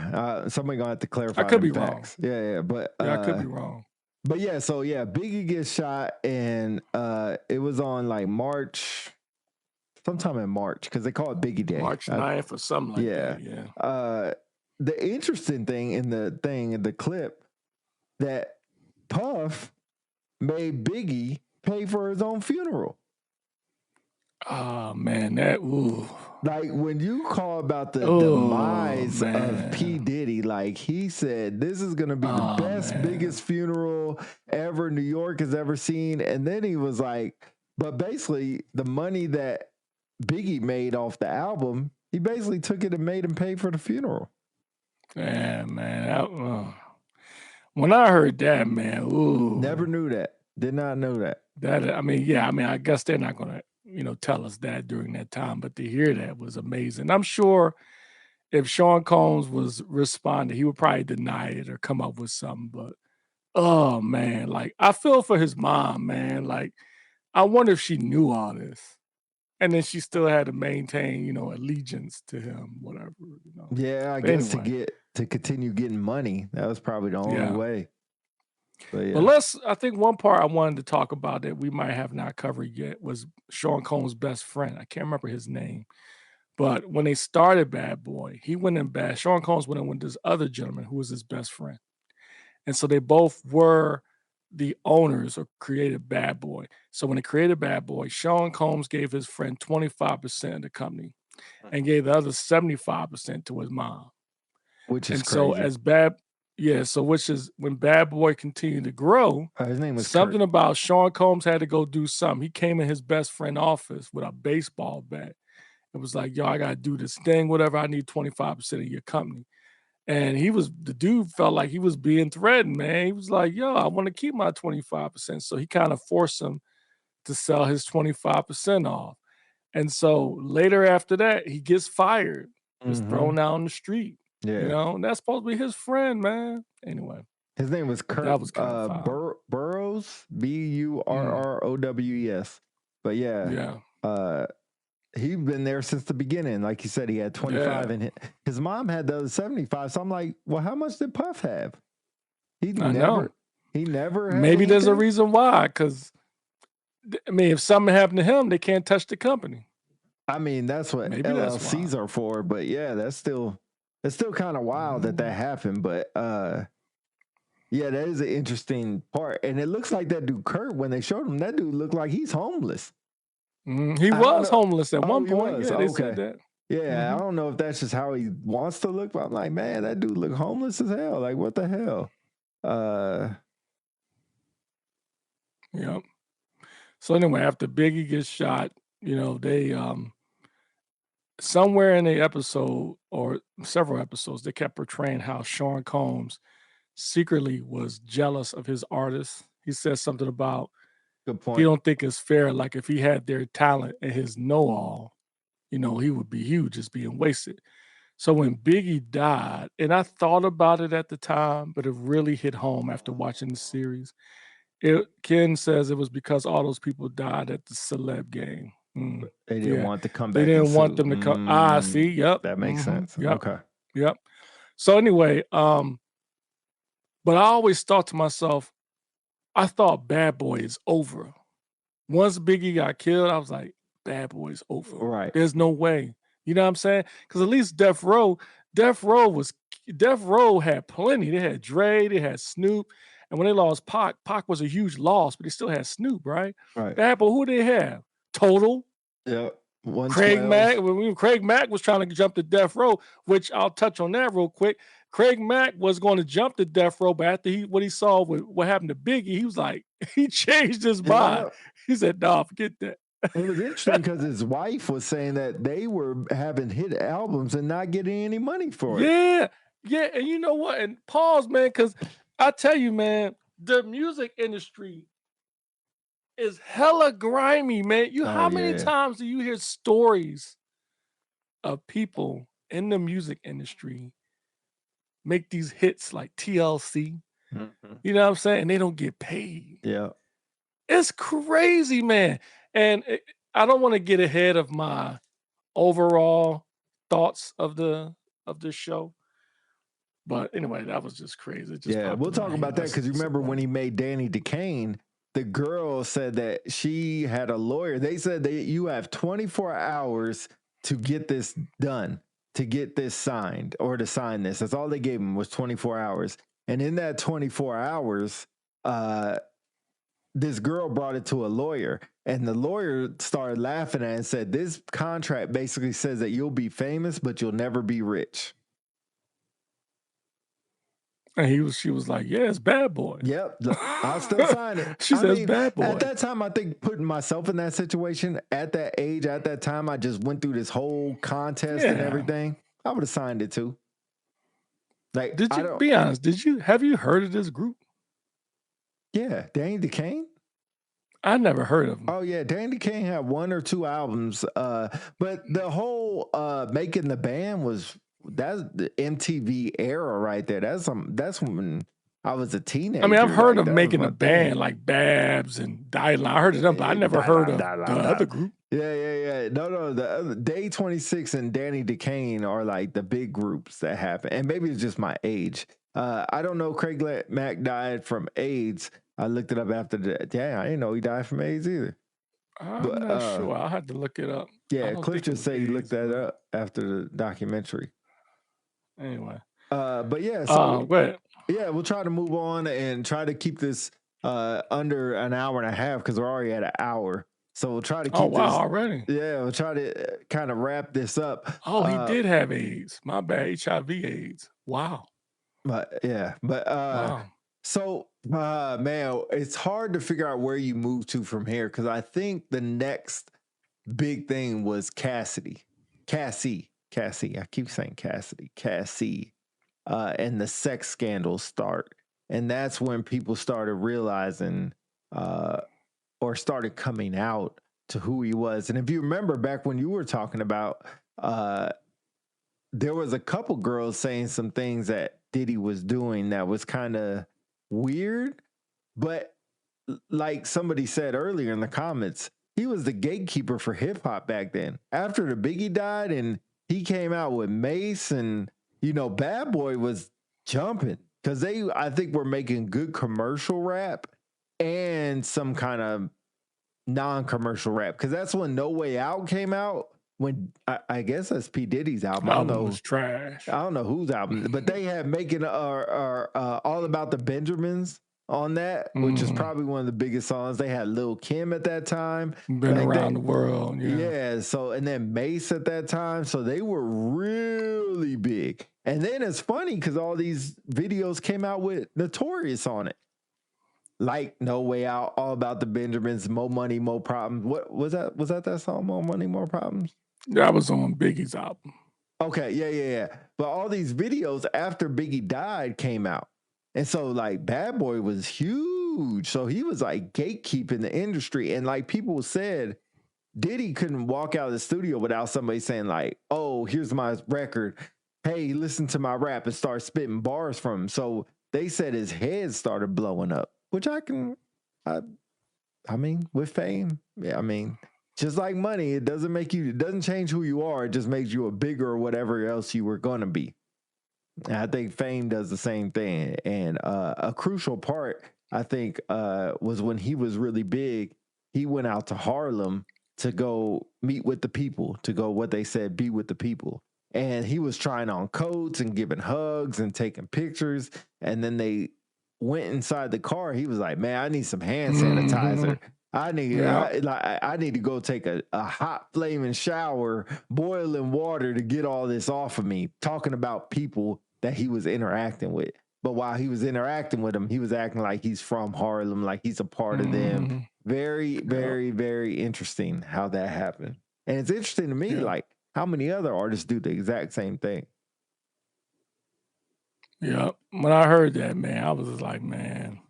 Somebody gonna have to clarify. I could be facts. wrong. Yeah, but I could be wrong. But yeah, so yeah, Biggie gets shot, and it was on like March, sometime in March, because they call it Biggie Day. March 9th or something like that. Yeah. The interesting thing in the clip that Puff made Biggie pay for his own funeral. Oh man, that ooh. Like when you call about the demise of P. Diddy, like he said, this is gonna be the best, biggest funeral ever New York has ever seen. And then he was like, but basically the money that Biggie made off the album, he basically took it and made him pay for the funeral. Yeah, man. When I heard that, man, ooh. Never knew that. Did not know that. I guess they're not gonna, tell us that during that time, but to hear that was amazing. I'm sure if Sean Combs was responding, he would probably deny it or come up with something. But oh man, like I feel for his mom, man. Like I wonder if she knew all this. And then she still had to maintain, allegiance to him, whatever. Yeah, I guess to continue getting money, that was probably the only way. But I think one part I wanted to talk about that we might have not covered yet was Sean Combs' best friend. I can't remember his name. But when they started Bad Boy, Sean Combs went in with this other gentleman who was his best friend. And so they both were the owners or created Bad Boy. So when they created Bad Boy, Sean Combs gave his friend 25% of the company and gave the other 75% to his mom. Which is crazy. Which is when Bad Boy continued to grow, his name was something about Sean Combs had to go do something. He came in his best friend's office with a baseball bat. It was like, yo, I got to do this thing, whatever. I need 25% of your company. And the dude felt like he was being threatened, man. He was like, yo, I want to keep my 25%. So he kind of forced him to sell his 25% off. And so later after that, he gets fired, was thrown out on the street. Yeah. And that's supposed to be his friend, man. Anyway. His name was Kurt Burrows, Burrows. But he's been there since the beginning. Like you said, he had 25 and his mom had the other 75. So I'm like, well, how much did Puff have? He never had Maybe anything? there's a reason why, because if something happened to him, they can't touch the company. I mean, that's what LLCs are for, but that's still kind of wild that happened. But that is an interesting part. And it looks like that dude Kurt, when they showed him, that dude looked like he's homeless. He was homeless at one point. Yeah, they said that. Yeah, I don't know if that's just how he wants to look, but I'm like, man, that dude look homeless as hell. Like, what the hell? Yep. So anyway, after Biggie gets shot, they somewhere in the episode or several episodes, they kept portraying how Sean Combs secretly was jealous of his artists. He said something about, good point. He don't think it's fair. Like if he had their talent and his know-all, he would just being wasted. So when Biggie died, and I thought about it at the time, but it really hit home after watching the series. Ken says it was because all those people died at the celeb game. They didn't want to come back. They didn't want them to come. See, yep. That makes sense. Yep. Okay. Yep. So anyway, but I always thought to myself, I thought Bad Boy is over. Once Biggie got killed, I was like, Bad Boy is over. Right. There's no way. You know what I'm saying? Because at least Death Row had plenty. They had Dre, they had Snoop. And when they lost Pac was a huge loss, but they still had Snoop, right? Right. Bad Boy, who they have? Total. Yep. Craig 112. Mack. When Craig Mack was trying to jump to Death Row, which I'll touch on that real quick. Craig Mack was going to jump to Death Row, but after what he saw with what happened to Biggie, he was like, he changed his mind. He said, "Nah, forget that." It was interesting because his wife was saying that they were having hit albums and not getting any money for it. Yeah, and you know what? And pause, man, because I tell you, man, the music industry is hella grimy, man. How many times do you hear stories of people in the music industry make these hits like TLC? Mm-hmm. You know what I'm saying? And they don't get paid. Yeah. It's crazy, man. And I don't want to get ahead of my overall thoughts of the show. But anyway, that was just crazy. We'll talk about that because you remember when he made Danny DeCane, the girl said that she had a lawyer. They said that you have 24 hours to get this done, to get this signed or to sign this. That's all they gave him was 24 hours. And in that 24 hours, this girl brought it to a lawyer, and the lawyer started laughing at it and said, this contract basically says that you'll be famous, but you'll never be rich. And she was like, yeah, it's Bad Boy. Yep. I'll still sign it. She says Bad Boy. At that time, I think putting myself in that situation at that age, at that time, I just went through this whole contest and everything. I would have signed it too. Like, be honest, have you heard of this group? Yeah. Danny DeCane? I never heard of him. Oh yeah, Danny DeCane had 1 or 2 albums. But the whole making the band that's the MTV era right there. That's when I was a teenager. I mean, I've heard of making a band like Babs and Dylan. I heard of them, but I never heard of the other group. Yeah. No. The other Day 26 and Danny DeCane are like the big groups that happen. And maybe it's just my age. I don't know. Craig Mack died from AIDS. I looked it up after that. Yeah, I didn't know he died from AIDS either. I'm not sure. I'll have to look it up. Yeah, Cliff just said he looked that up after the documentary. Anyway. But yeah, so we'll try to move on and try to keep this under an hour and a half because we're already at an hour. So we'll try to keep this already. Yeah, we'll try to kind of wrap this up. Oh, he did have AIDS. My bad, HIV AIDS. Wow. Wow. So man, it's hard to figure out where you move to from here because I think the next big thing was Cassie. I keep saying Cassie, and the sex scandals start. And that's when people started realizing or started coming out to who he was. And if you remember back when you were talking about, there was a couple girls saying some things that Diddy was doing that was kind of weird. But like somebody said earlier in the comments, he was the gatekeeper for hip hop back then. After the Biggie died and he came out with Mace and, Bad Boy was jumping because I think, were making good commercial rap and some kind of non-commercial rap. Because that's when No Way Out came out. When I guess that's P. Diddy's album. I don't know. It was trash. I don't know whose album, but they had making All About the Benjamins on that, which is probably one of the biggest songs. They had Lil' Kim at that time. Been around the world. Yeah. So, and then Mace at that time. So they were really big. And then it's funny because all these videos came out with Notorious on it. Like No Way Out, All About the Benjamins, More Money, More Problems. What was that? Was that song, More Money, More Problems? That was on Biggie's album. Okay, yeah. But all these videos after Biggie died came out. And so like Bad Boy was huge. So he was like gatekeeping the industry. And like people said, Diddy couldn't walk out of the studio without somebody saying like, oh, here's my record. Hey, listen to my rap and start spitting bars from him. So they said his head started blowing up, which I mean, with fame. Yeah, I mean, just like money, it doesn't change who you are. It just makes you a bigger or whatever else you were going to be. And I think fame does the same thing. And a crucial part I think was when he was really big. He went out to Harlem to go meet with the people, to go what they said, be with the people. And he was trying on coats and giving hugs and taking pictures. And then they went inside the car. He was like, "Man, I need some hand sanitizer. I need to go take a hot flaming shower, boiling water to get all this off of me." Talking about people that he was interacting with. But while he was interacting with them, he was acting like he's from Harlem, like he's a part of them. Very, very, very interesting how that happened. And it's interesting to me, like, how many other artists do the exact same thing? Yeah. When I heard that, man, I was just like, man,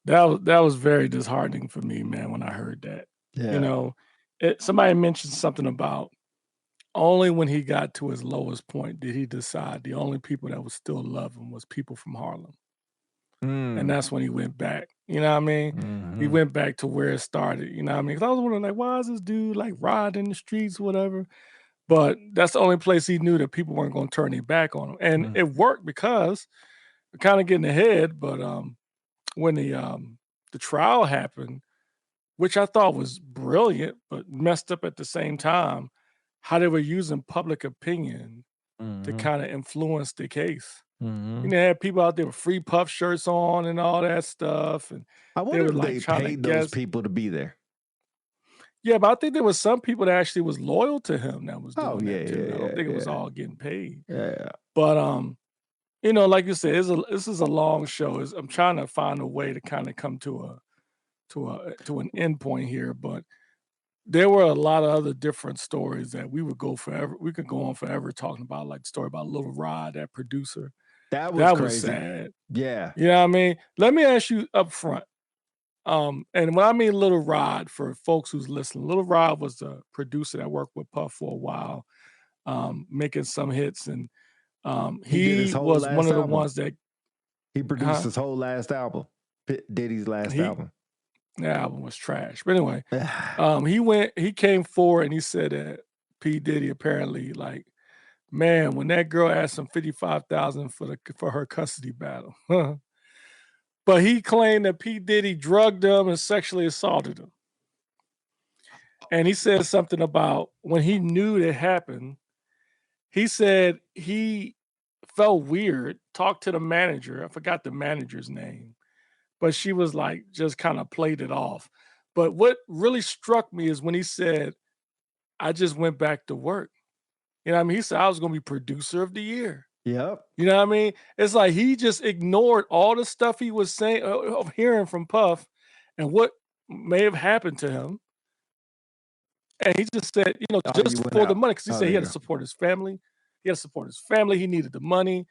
that was very disheartening for me, man, when I heard that. Yeah. You know, somebody mentioned something about only when he got to his lowest point did he decide the only people that would still love him was people from Harlem. And that's when he went back. You know what I mean? He went back to where it started. You know what I mean? Because I was wondering, like, why is this dude like riding in the streets, whatever? But that's the only place he knew that people weren't going to turn their back on him, and it worked because we're kind of getting ahead. But when the trial happened, which I thought was brilliant, but messed up at the same time, how they were using public opinion to kind of influence the case. You know, they had people out there with free puff shirts on and all that stuff, and I they wonder were if like they trying to paid those guess. people to be there. Yeah, but I think there was some people that actually was loyal to him that was Oh doing yeah, that too. I don't think it was yeah. all getting paid. Yeah. But you know, like you said, this is a long show. I'm trying to find a way to kind of come to an end point here, but there were a lot of other different stories that we would go forever. We could go on forever talking about, like the story about Little Rod, that producer. That was That was crazy. sad. Yeah. You know what I mean? Let me ask you up front. And when I mean Little Rod, for folks who's listening, Little Rod was a producer that worked with Puff for a while, making some hits, and He did his he whole was one last of the album. ones that He produced his whole last album. Diddy's last album. That album was trash. But anyway, he came forward and he said that P. Diddy apparently, like, man, when that girl asked him $55,000 for her custody battle. But he claimed that P. Diddy drugged him and sexually assaulted him. And he said something about when he knew it happened, he said he felt weird, talked to the manager. I forgot the manager's name, but she was like, just kind of played it off. But what really struck me is when he said, I just went back to work. You know what I mean? He said, I was going to be producer of the year. Yep. You know what I mean? It's like he just ignored all the stuff he was saying, of hearing from Puff and what may have happened to him. And he just said, you know, just for the money, because he said he had to support his family. He had to support his family. He needed the money.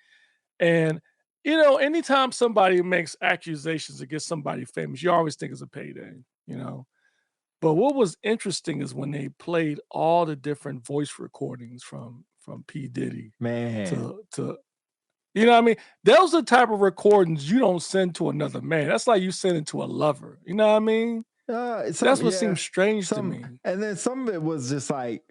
And, you know, anytime somebody makes accusations against somebody famous, you always think it's a payday, you know. But what was interesting is when they played all the different voice recordings from P. Diddy to you know what I mean? Those are the type of recordings you don't send to another man. That's like you send it to a lover. You know what I mean? That's what seems strange to me. And then some of it was just like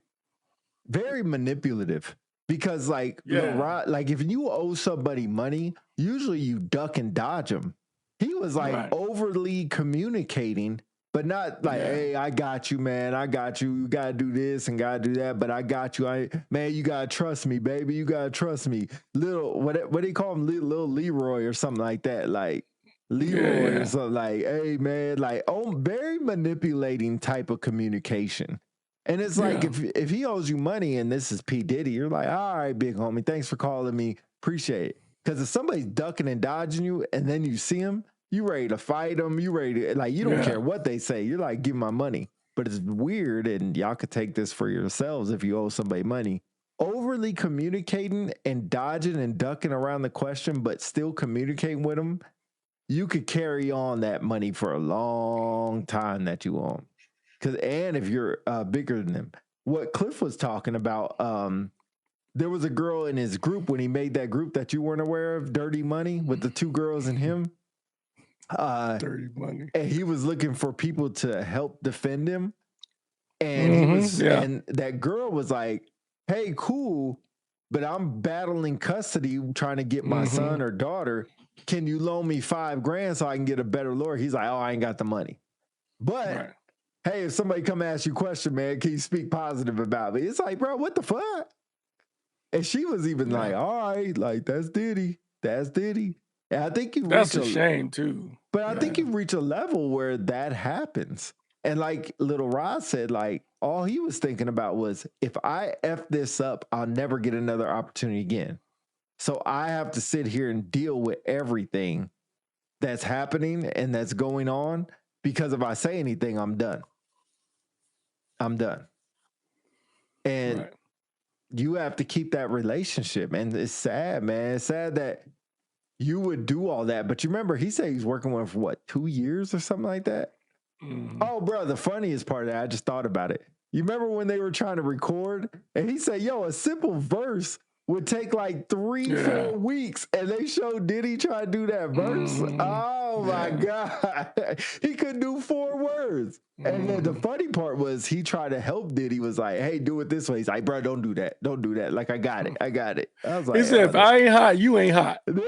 very manipulative because like if you owe somebody money, usually you duck and dodge them. He was like overly communicating, but not like, hey, I got you, man. I got you. You gotta do this and gotta do that, but I got you. Man, you gotta trust me, baby. You gotta trust me. Little what do you call him? Little Leroy or something like that. Like Leroy or something like, hey man, like very manipulating type of communication. And it's like if he owes you money and this is P. Diddy, you're like, all right, big homie, thanks for calling me. Appreciate it. Because if somebody's ducking and dodging you and then you see him, you ready to fight them. You ready to, like, you don't care what they say. You're like, give my money. But it's weird, and y'all could take this for yourselves if you owe somebody money. Overly communicating and dodging and ducking around the question, but still communicating with them, you could carry on that money for a long time that you own. And if you're bigger than them. What Cliff was talking about, there was a girl in his group when he made that group that you weren't aware of, Dirty Money, with the two girls and him. Dirty Money. And he was looking for people to help defend him. And he was, and that girl was like, hey, cool, but I'm battling custody trying to get my son or daughter. can you loan me $5,000 so I can get a better lawyer? He's like, oh, I ain't got the money. But Right. hey, if somebody come ask you a question, man, can you speak positive about me? It's like, bro, what the fuck? And she was even like, all right, like that's Diddy. That's Diddy. And I think you That's reach a shame too. But I think you reach a level where that happens. And like Little Rod said, like all he was thinking about was if I F this up, I'll never get another opportunity again. So I have to sit here and deal with everything that's happening and that's going on because if I say anything, I'm done. I'm done. And you have to keep that relationship. And it's sad, man. It's sad that you would do all that. But you remember, he said he's working with what, 2 years or something like that? Mm-hmm. Oh, bro, the funniest part of that, I just thought about it. You remember when they were trying to record? And he said, yo, a simple verse would take like 3-4 weeks. And they showed Diddy try to do that verse. Mm-hmm. Oh, my God. He could do 4 words. And then the funny part was he tried to help Diddy, was like, hey, do it this way. He's like, bro, don't do that. Don't do that. Like, I got it. I got it. I was like, he said, if I ain't hot, you ain't hot. But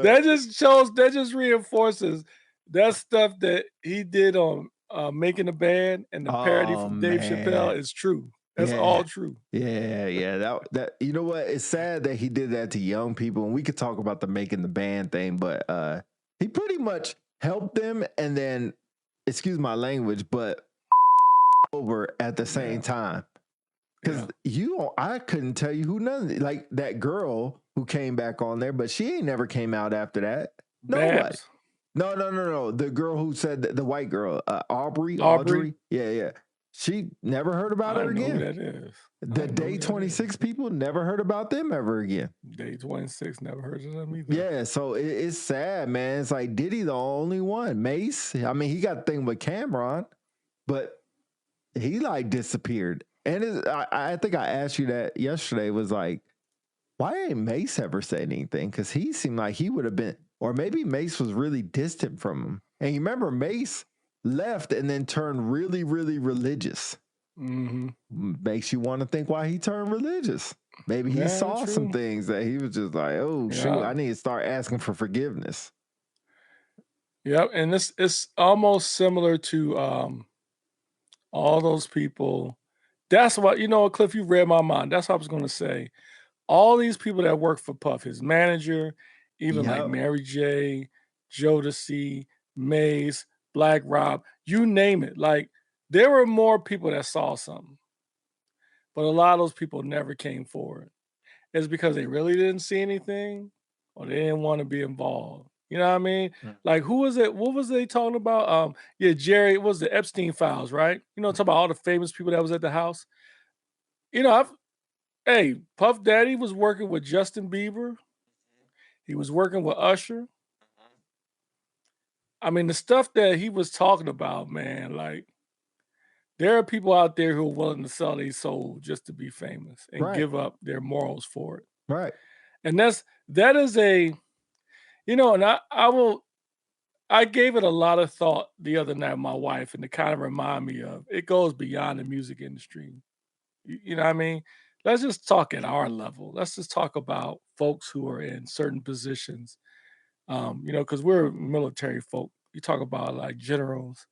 that just reinforces that stuff that he did on Making the Band and the parody from Dave Chappelle is true. That's all true. Yeah. That you know what? It's sad that he did that to young people. And we could talk about the Making the Band thing, but he pretty much helped them and then, excuse my language, but over at the same time. Because I couldn't tell you who none, like that girl who came back on there, but she ain't never came out after that. No way. No. The girl who said the white girl, Audrey. Yeah. She never heard about her again. Know who that is. The Day 26 people never heard about them ever again. Day 26 never heard of them either. Yeah, so it's sad, man. It's like Diddy the only one. Mace, I mean, he got the thing with Cameron, but he like disappeared. And I think I asked you that yesterday, was like, why ain't Mace ever said anything? Because he seemed like he would have been, or maybe Mace was really distant from him. And you remember Mace left and then turned really, really religious. Mm-hmm. Makes you want to think why he turned religious. Maybe he saw some things that he was just like, oh, shoot, I need to start asking for forgiveness. Yep, and it's almost similar to all those people. That's what, Cliff, you read my mind. That's what I was going to say. All these people that work for Puff, his manager, even like Mary J, Jodeci, Maze, Black Rob, you name it. Like, there were more people that saw something. But a lot of those people never came forward. It's because they really didn't see anything or they didn't want to be involved. You know what I mean? Like, who was it? What was they talking about? Jerry, it was the Epstein files, right? Talking about all the famous people that was at the house. Puff Daddy was working with Justin Bieber. He was working with Usher. I mean, the stuff that he was talking about, man, like, there are people out there who are willing to sell their soul just to be famous and give up their morals for it. Right. And that is a, and I gave it a lot of thought the other night with my wife, and to kind of remind me of, it goes beyond the music industry. You know what I mean? Let's just talk at our level. Let's just talk about folks who are in certain positions, because we're military folk. You talk about like generals,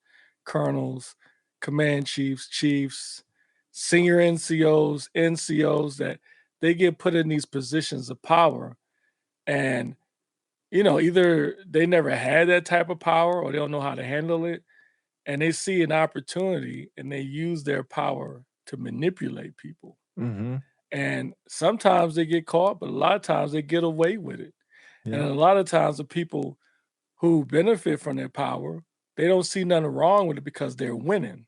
colonels, command chiefs, senior NCOs, that they get put in these positions of power. And, either they never had that type of power or they don't know how to handle it. And they see an opportunity and they use their power to manipulate people. Mm-hmm. And sometimes they get caught, but a lot of times they get away with it. Yeah. And a lot of times the people who benefit from their power, they don't see nothing wrong with it because they're winning.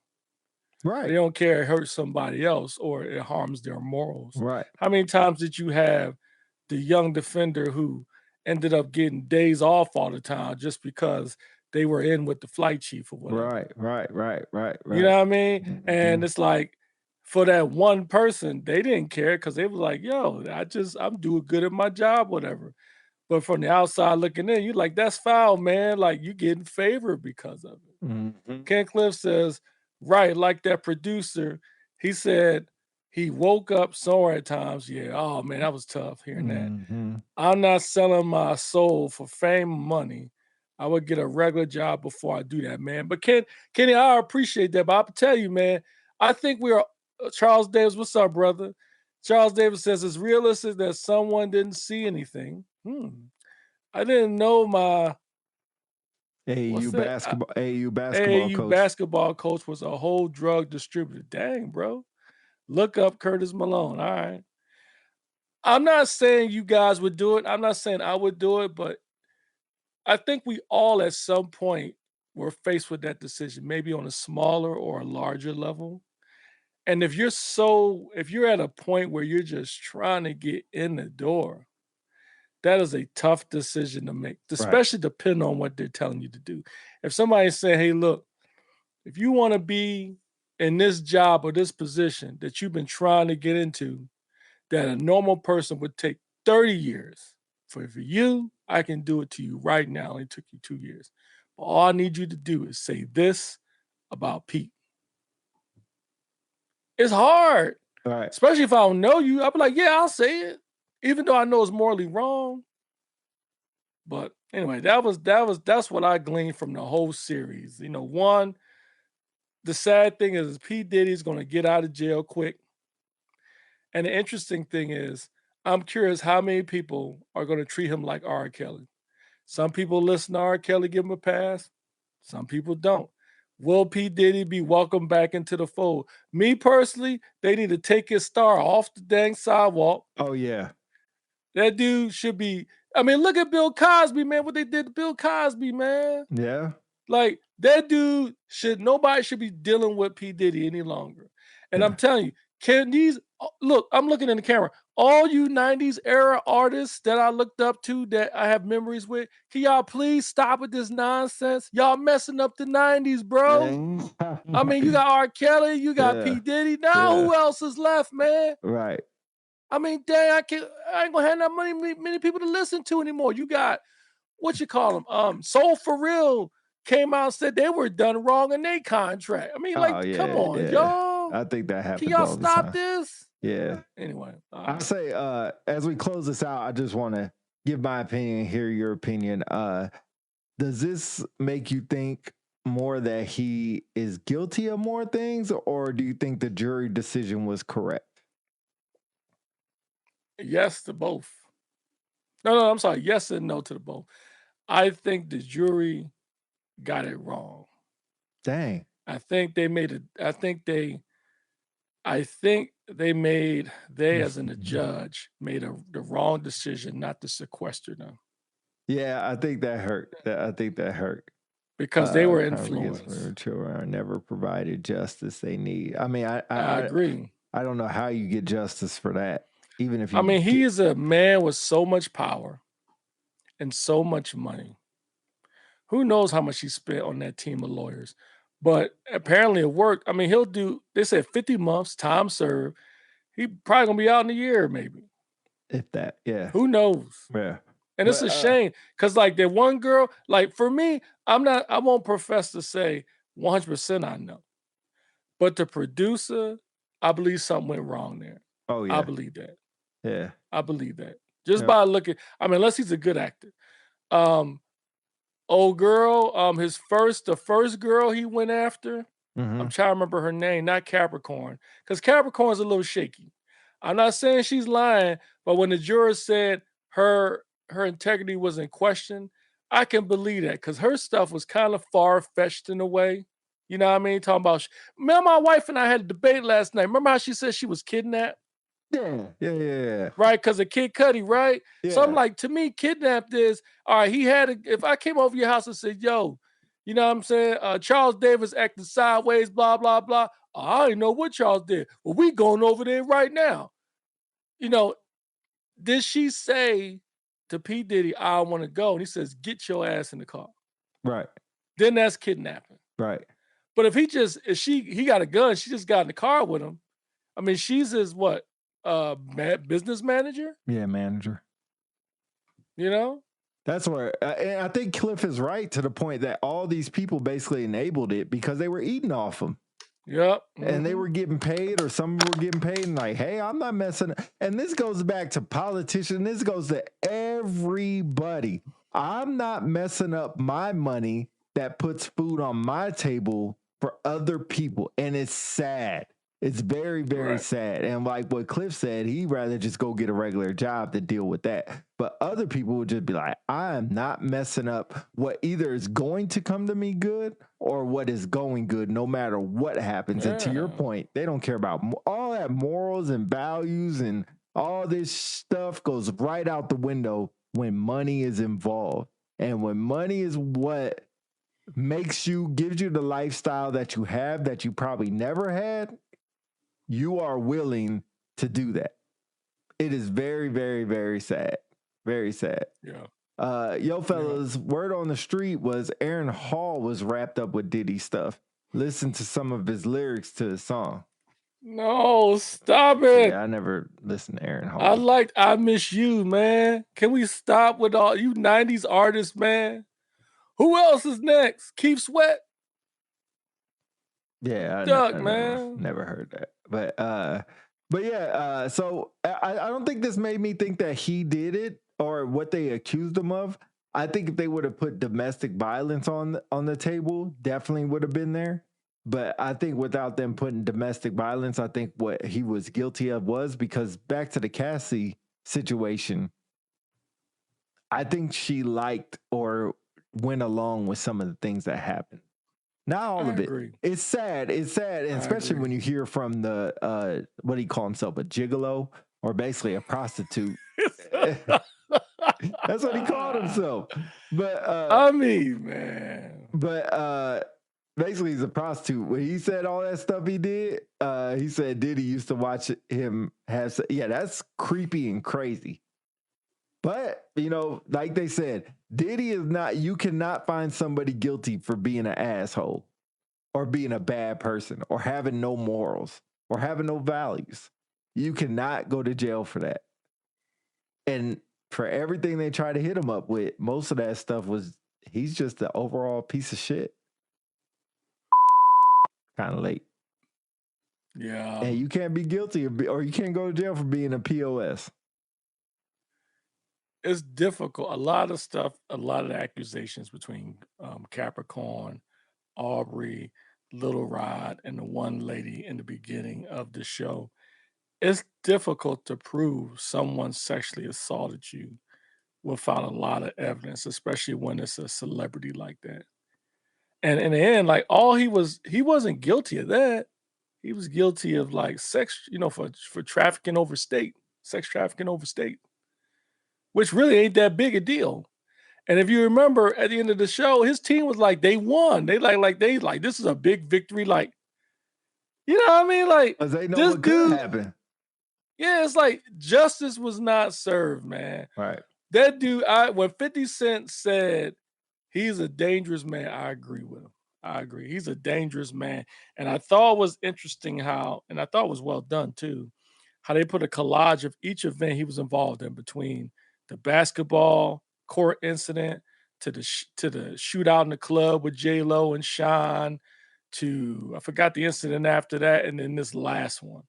Right. They don't care it hurts somebody else or it harms their morals. Right. How many times did you have the young defender who ended up getting days off all the time just because they were in with the flight chief or whatever? Right. You know what I mean? Mm-hmm. And it's like, for that one person, they didn't care because they was like, yo, I'm doing good at my job, whatever. But from the outside looking in, you're like, that's foul, man. Like, you getting favored because of it. Mm-hmm. Ken Cliff says, right, like that producer, he said He woke up sore at times. Yeah. Oh man, that was tough hearing that. Mm-hmm. I'm not selling my soul for fame and money. I would get a regular job before I do that, man. But Kenny, I appreciate that. But I'll tell you, man, I think we are Charles Davis. What's up, brother? Charles Davis says it's realistic that someone didn't see anything. I didn't know my what's that? AAU basketball AAU coach. basketball coach was a whole drug distributor. Dang, bro. Look up Curtis Malone. All right. I'm not saying you guys would do it. I'm not saying I would do it, but I think we all at some point were faced with that decision, maybe on a smaller or a larger level. And if you're at a point where you're just trying to get in the door, that is a tough decision to make, Right. especially depending on what they're telling you to do. If somebody's saying, hey, look, if you want to be in this job or this position that you've been trying to get into, that a normal person would take 30 years. For you, I can do it to you right now. It only took you 2 years. But all I need you to do is say this about Pete. It's hard. Right. Especially if I don't know you. I'll be like, yeah, I'll say it. Even though I know it's morally wrong. But anyway, that's what I gleaned from the whole series. You know, one, the sad thing is P. Diddy's gonna get out of jail quick. And the interesting thing is, I'm curious how many people are going to treat him like R. Kelly. Some people listen to R. Kelly, give him a pass. Some people don't. Will P. Diddy be welcomed back into the fold? Me personally, they need to take his star off the dang sidewalk. Oh, yeah. That dude should be. I mean, look at Bill Cosby, man. What they did to Bill Cosby, man. Yeah. Like, that dude nobody should be dealing with P. Diddy any longer. And I'm telling you, can these look, I'm looking in the camera. All you 90s era artists that I looked up to that I have memories with, can y'all please stop with this nonsense? Y'all messing up the 90s, bro. I mean, you got R. Kelly, you got P. Diddy. Now who else is left, man? Right. I mean, dang, I ain't gonna have that many people to listen to anymore. You got what you call them? Soul for Real came out and said they were done wrong in their contract. I mean, like, come on, y'all. I think that happens. Can y'all all the stop time. this? Yeah. Anyway, I say, as we close this out, I just want to give my opinion, hear your opinion. Does this make you think more that he is guilty of more things, or do you think the jury decision was correct? Yes to both. No, I'm sorry. Yes and no to the both. I think the jury got it wrong. Dang. I think they made it. I think they as in the judge made the wrong decision not to sequester them. Yeah, I think that hurt. I think that hurt. Because they were influenced. Children are never provided justice they need. I mean, I agree. I don't know how you get justice for that. Even if you, I mean, he is a man with so much power and so much money. Who knows how much he spent on that team of lawyers? But apparently it worked. I mean, he'll do. They said 50 months, time served. He probably gonna be out in a year, maybe. If that, yeah. Who knows? Yeah. And it's a shame because, like, that one girl, like, for me, I won't profess to say 100% I know. But the producer, I believe something went wrong there. Oh, yeah. I believe that. Yeah. I believe that. Just by looking, I mean, unless he's a good actor. Old girl, the first girl he went after, I'm trying to remember her name, not Capricorn, because Capricorn's a little shaky. I'm not saying she's lying, but when the jurors said her integrity was in question, I can believe that because her stuff was kind of far-fetched in a way. You know what I mean? Talking about, remember my wife and I had a debate last night. Remember how she said she was kidnapped? Yeah. Right, because of Kid Cudi, right? Yeah. So I'm like, to me, kidnapped is, all right, if I came over your house and said, yo, you know what I'm saying? Charles Davis acting sideways, blah, blah, blah. I didn't know what Charles did. Well, we going over there right now. You know, did she say to P. Diddy, I want to go? And he says, get your ass in the car. Right. Then that's kidnapping. Right. But if he got a gun, she just got in the car with him. I mean, she's his what? Business manager? Yeah, manager. You know? That's where, and I think Cliff is right to the point that all these people basically enabled it because they were eating off him. Yep. And they were getting paid, or some were getting paid, and like, hey, I'm not messing. And this goes back to politicians. This goes to everybody. I'm not messing up my money that puts food on my table for other people. And it's sad. It's very, very sad. And like what Cliff said, he'd rather just go get a regular job to deal with that. But other people would just be like, I am not messing up what either is going to come to me good or what is going good, no matter what happens. And to your point, they don't care about all that morals and values, and all this stuff goes right out the window when money is involved. And when money is what gives you the lifestyle that you have that you probably never had, you are willing to do that. It is very, very, very sad. Very sad. Yeah. Yo, fellas, word on the street was Aaron Hall was wrapped up with Diddy stuff. Listen to some of his lyrics to his song. No, stop it. Yeah, I never listened to Aaron Hall. I Miss You, man. Can we stop with all you 90s artists, man? Who else is next? Keith Sweat? Yeah, man. Never heard that. But yeah, so I don't think this made me think that he did it or what they accused him of. I think if they would have put domestic violence on the table, definitely would have been there. But I think without them putting domestic violence, I think what he was guilty of was, because back to the Cassie situation, I think she liked or went along with some of the things that happened. Not all of it. It's sad. It's sad, and especially when you hear from the what do you call himself, a gigolo, or basically a prostitute. That's what he called himself. But I mean, man. But basically, he's a prostitute. When he said all that stuff he did, he said Diddy used to watch him have. Yeah, that's creepy and crazy. But, you know, like they said, Diddy is not, you cannot find somebody guilty for being an asshole or being a bad person or having no morals or having no values. You cannot go to jail for that. And for everything they try to hit him up with, most of that stuff was, he's just an overall piece of shit. Kind of late. Yeah. And you can't be guilty or you can't go to jail for being a POS. It's difficult. A lot of stuff, a lot of the accusations between Capricorn, Aubrey, Little Rod, and the one lady in the beginning of the show, it's difficult to prove someone sexually assaulted you without a lot of evidence, especially when it's a celebrity like that. And in the end, like he wasn't guilty of that. He was guilty of like sex, for trafficking over state, sex trafficking over state, which really ain't that big a deal. And if you remember at the end of the show, his team was like, they won. They this is a big victory. Like, you know what I mean? Like, they know what could happen. Yeah, it's like justice was not served, man. Right. That dude, when 50 Cent said he's a dangerous man, I agree with him. I agree. He's a dangerous man. And I thought it was interesting and I thought it was well done too, how they put a collage of each event he was involved in, between the basketball court incident to the shootout in the club with J-Lo and Sean, to, I forgot the incident after that, and then this last one.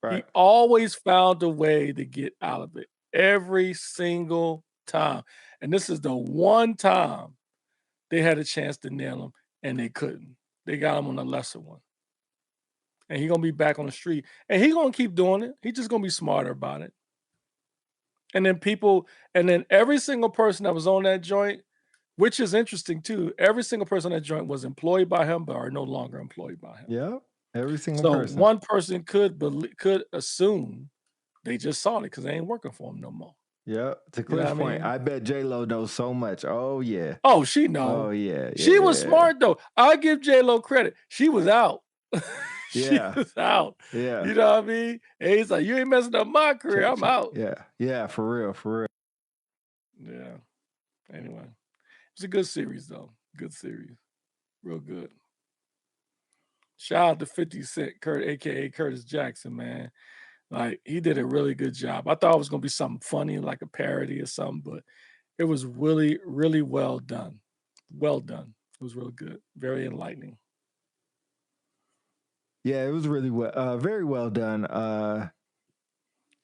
Right. He always found a way to get out of it every single time. And this is the one time they had a chance to nail him and they couldn't. They got him on a lesser one. And he's going to be back on the street. And he's going to keep doing it. He's just going to be smarter about it. And then every single person that was on that joint, which is interesting too, every single person on that joint was employed by him but are no longer employed by him. Yeah, every single person. So one person could assume they just saw it because they ain't working for him no more. Yeah, to Cliff's point, I bet J-Lo knows so much. Oh, yeah. Oh, she knows. Oh, yeah. She was smart, though. I give J-Lo credit. She was out. She was out. Yeah. You know what I mean? And he's like, you ain't messing up my career. I'm out. Yeah. Yeah, for real. For real. Yeah. Anyway, it's a good series, though. Good series. Real good. Shout out to 50 Cent, a.k.a. Curtis Jackson, man. Like, he did a really good job. I thought it was going to be something funny, like a parody or something, but it was really, really well done. Well done. It was real good. Very enlightening. Yeah, it was really very well done,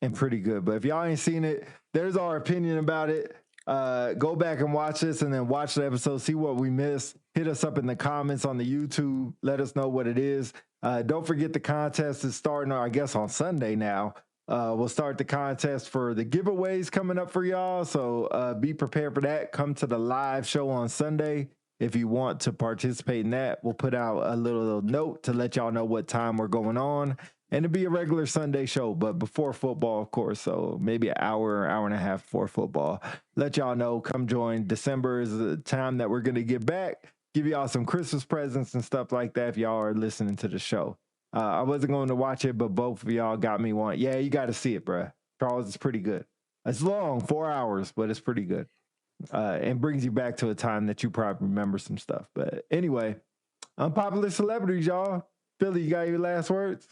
and pretty good. But if y'all ain't seen it, there's our opinion about it. Go back and watch this, and then watch the episode, see what we missed. Hit us up in the comments on the YouTube. Let us know what it is. Don't forget the contest is starting, I guess, on Sunday now. We'll start the contest for the giveaways coming up for y'all. So be prepared for that. Come to the live show on Sunday. If you want to participate in that, we'll put out a little note to let y'all know what time we're going on. And it'll be a regular Sunday show, but before football, of course. So maybe an hour and a half before football. Let y'all know, come join. December is the time that we're going to get back. Give y'all some Christmas presents and stuff like that if y'all are listening to the show. I wasn't going to watch it, but both of y'all got me one. Yeah, you got to see it, bruh. Charles, it's pretty good. It's long, 4 hours, but it's pretty good. And brings you back to a time that you probably remember some stuff. But anyway, unpopular celebrities, y'all. Philly, you got your last words?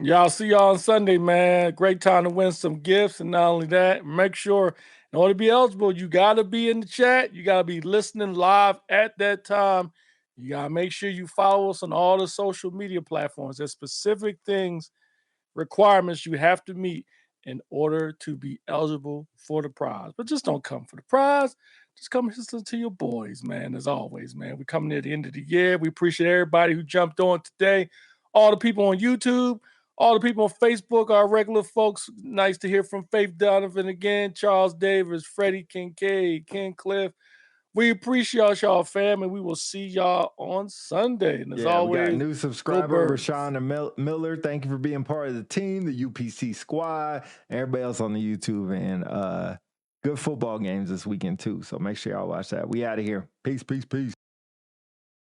Y'all see y'all on Sunday, man. Great time to win some gifts. And not only that, make sure in order to be eligible, you got to be in the chat. You got to be listening live at that time. You got to make sure you follow us on all the social media platforms. There's specific things, requirements you have to meet in order to be eligible for the prize. But just don't come for the prize. Just come listen to your boys, man. As always, man. We're coming near the end of the year. We appreciate everybody who jumped on today. All the people on YouTube, all the people on Facebook, our regular folks. Nice to hear from Faith Donovan again, Charles Davis, Freddie Kincaid, Ken Cliff. We appreciate y'all, fam, and we will see y'all on Sunday. And as Yeah, we got a always, new go subscriber, Birds. Rashawn Miller. Thank you for being part of the team, the UPC squad, and everybody else on the YouTube. And good football games this weekend, too. So make sure y'all watch that. We out of here. Peace, peace, peace.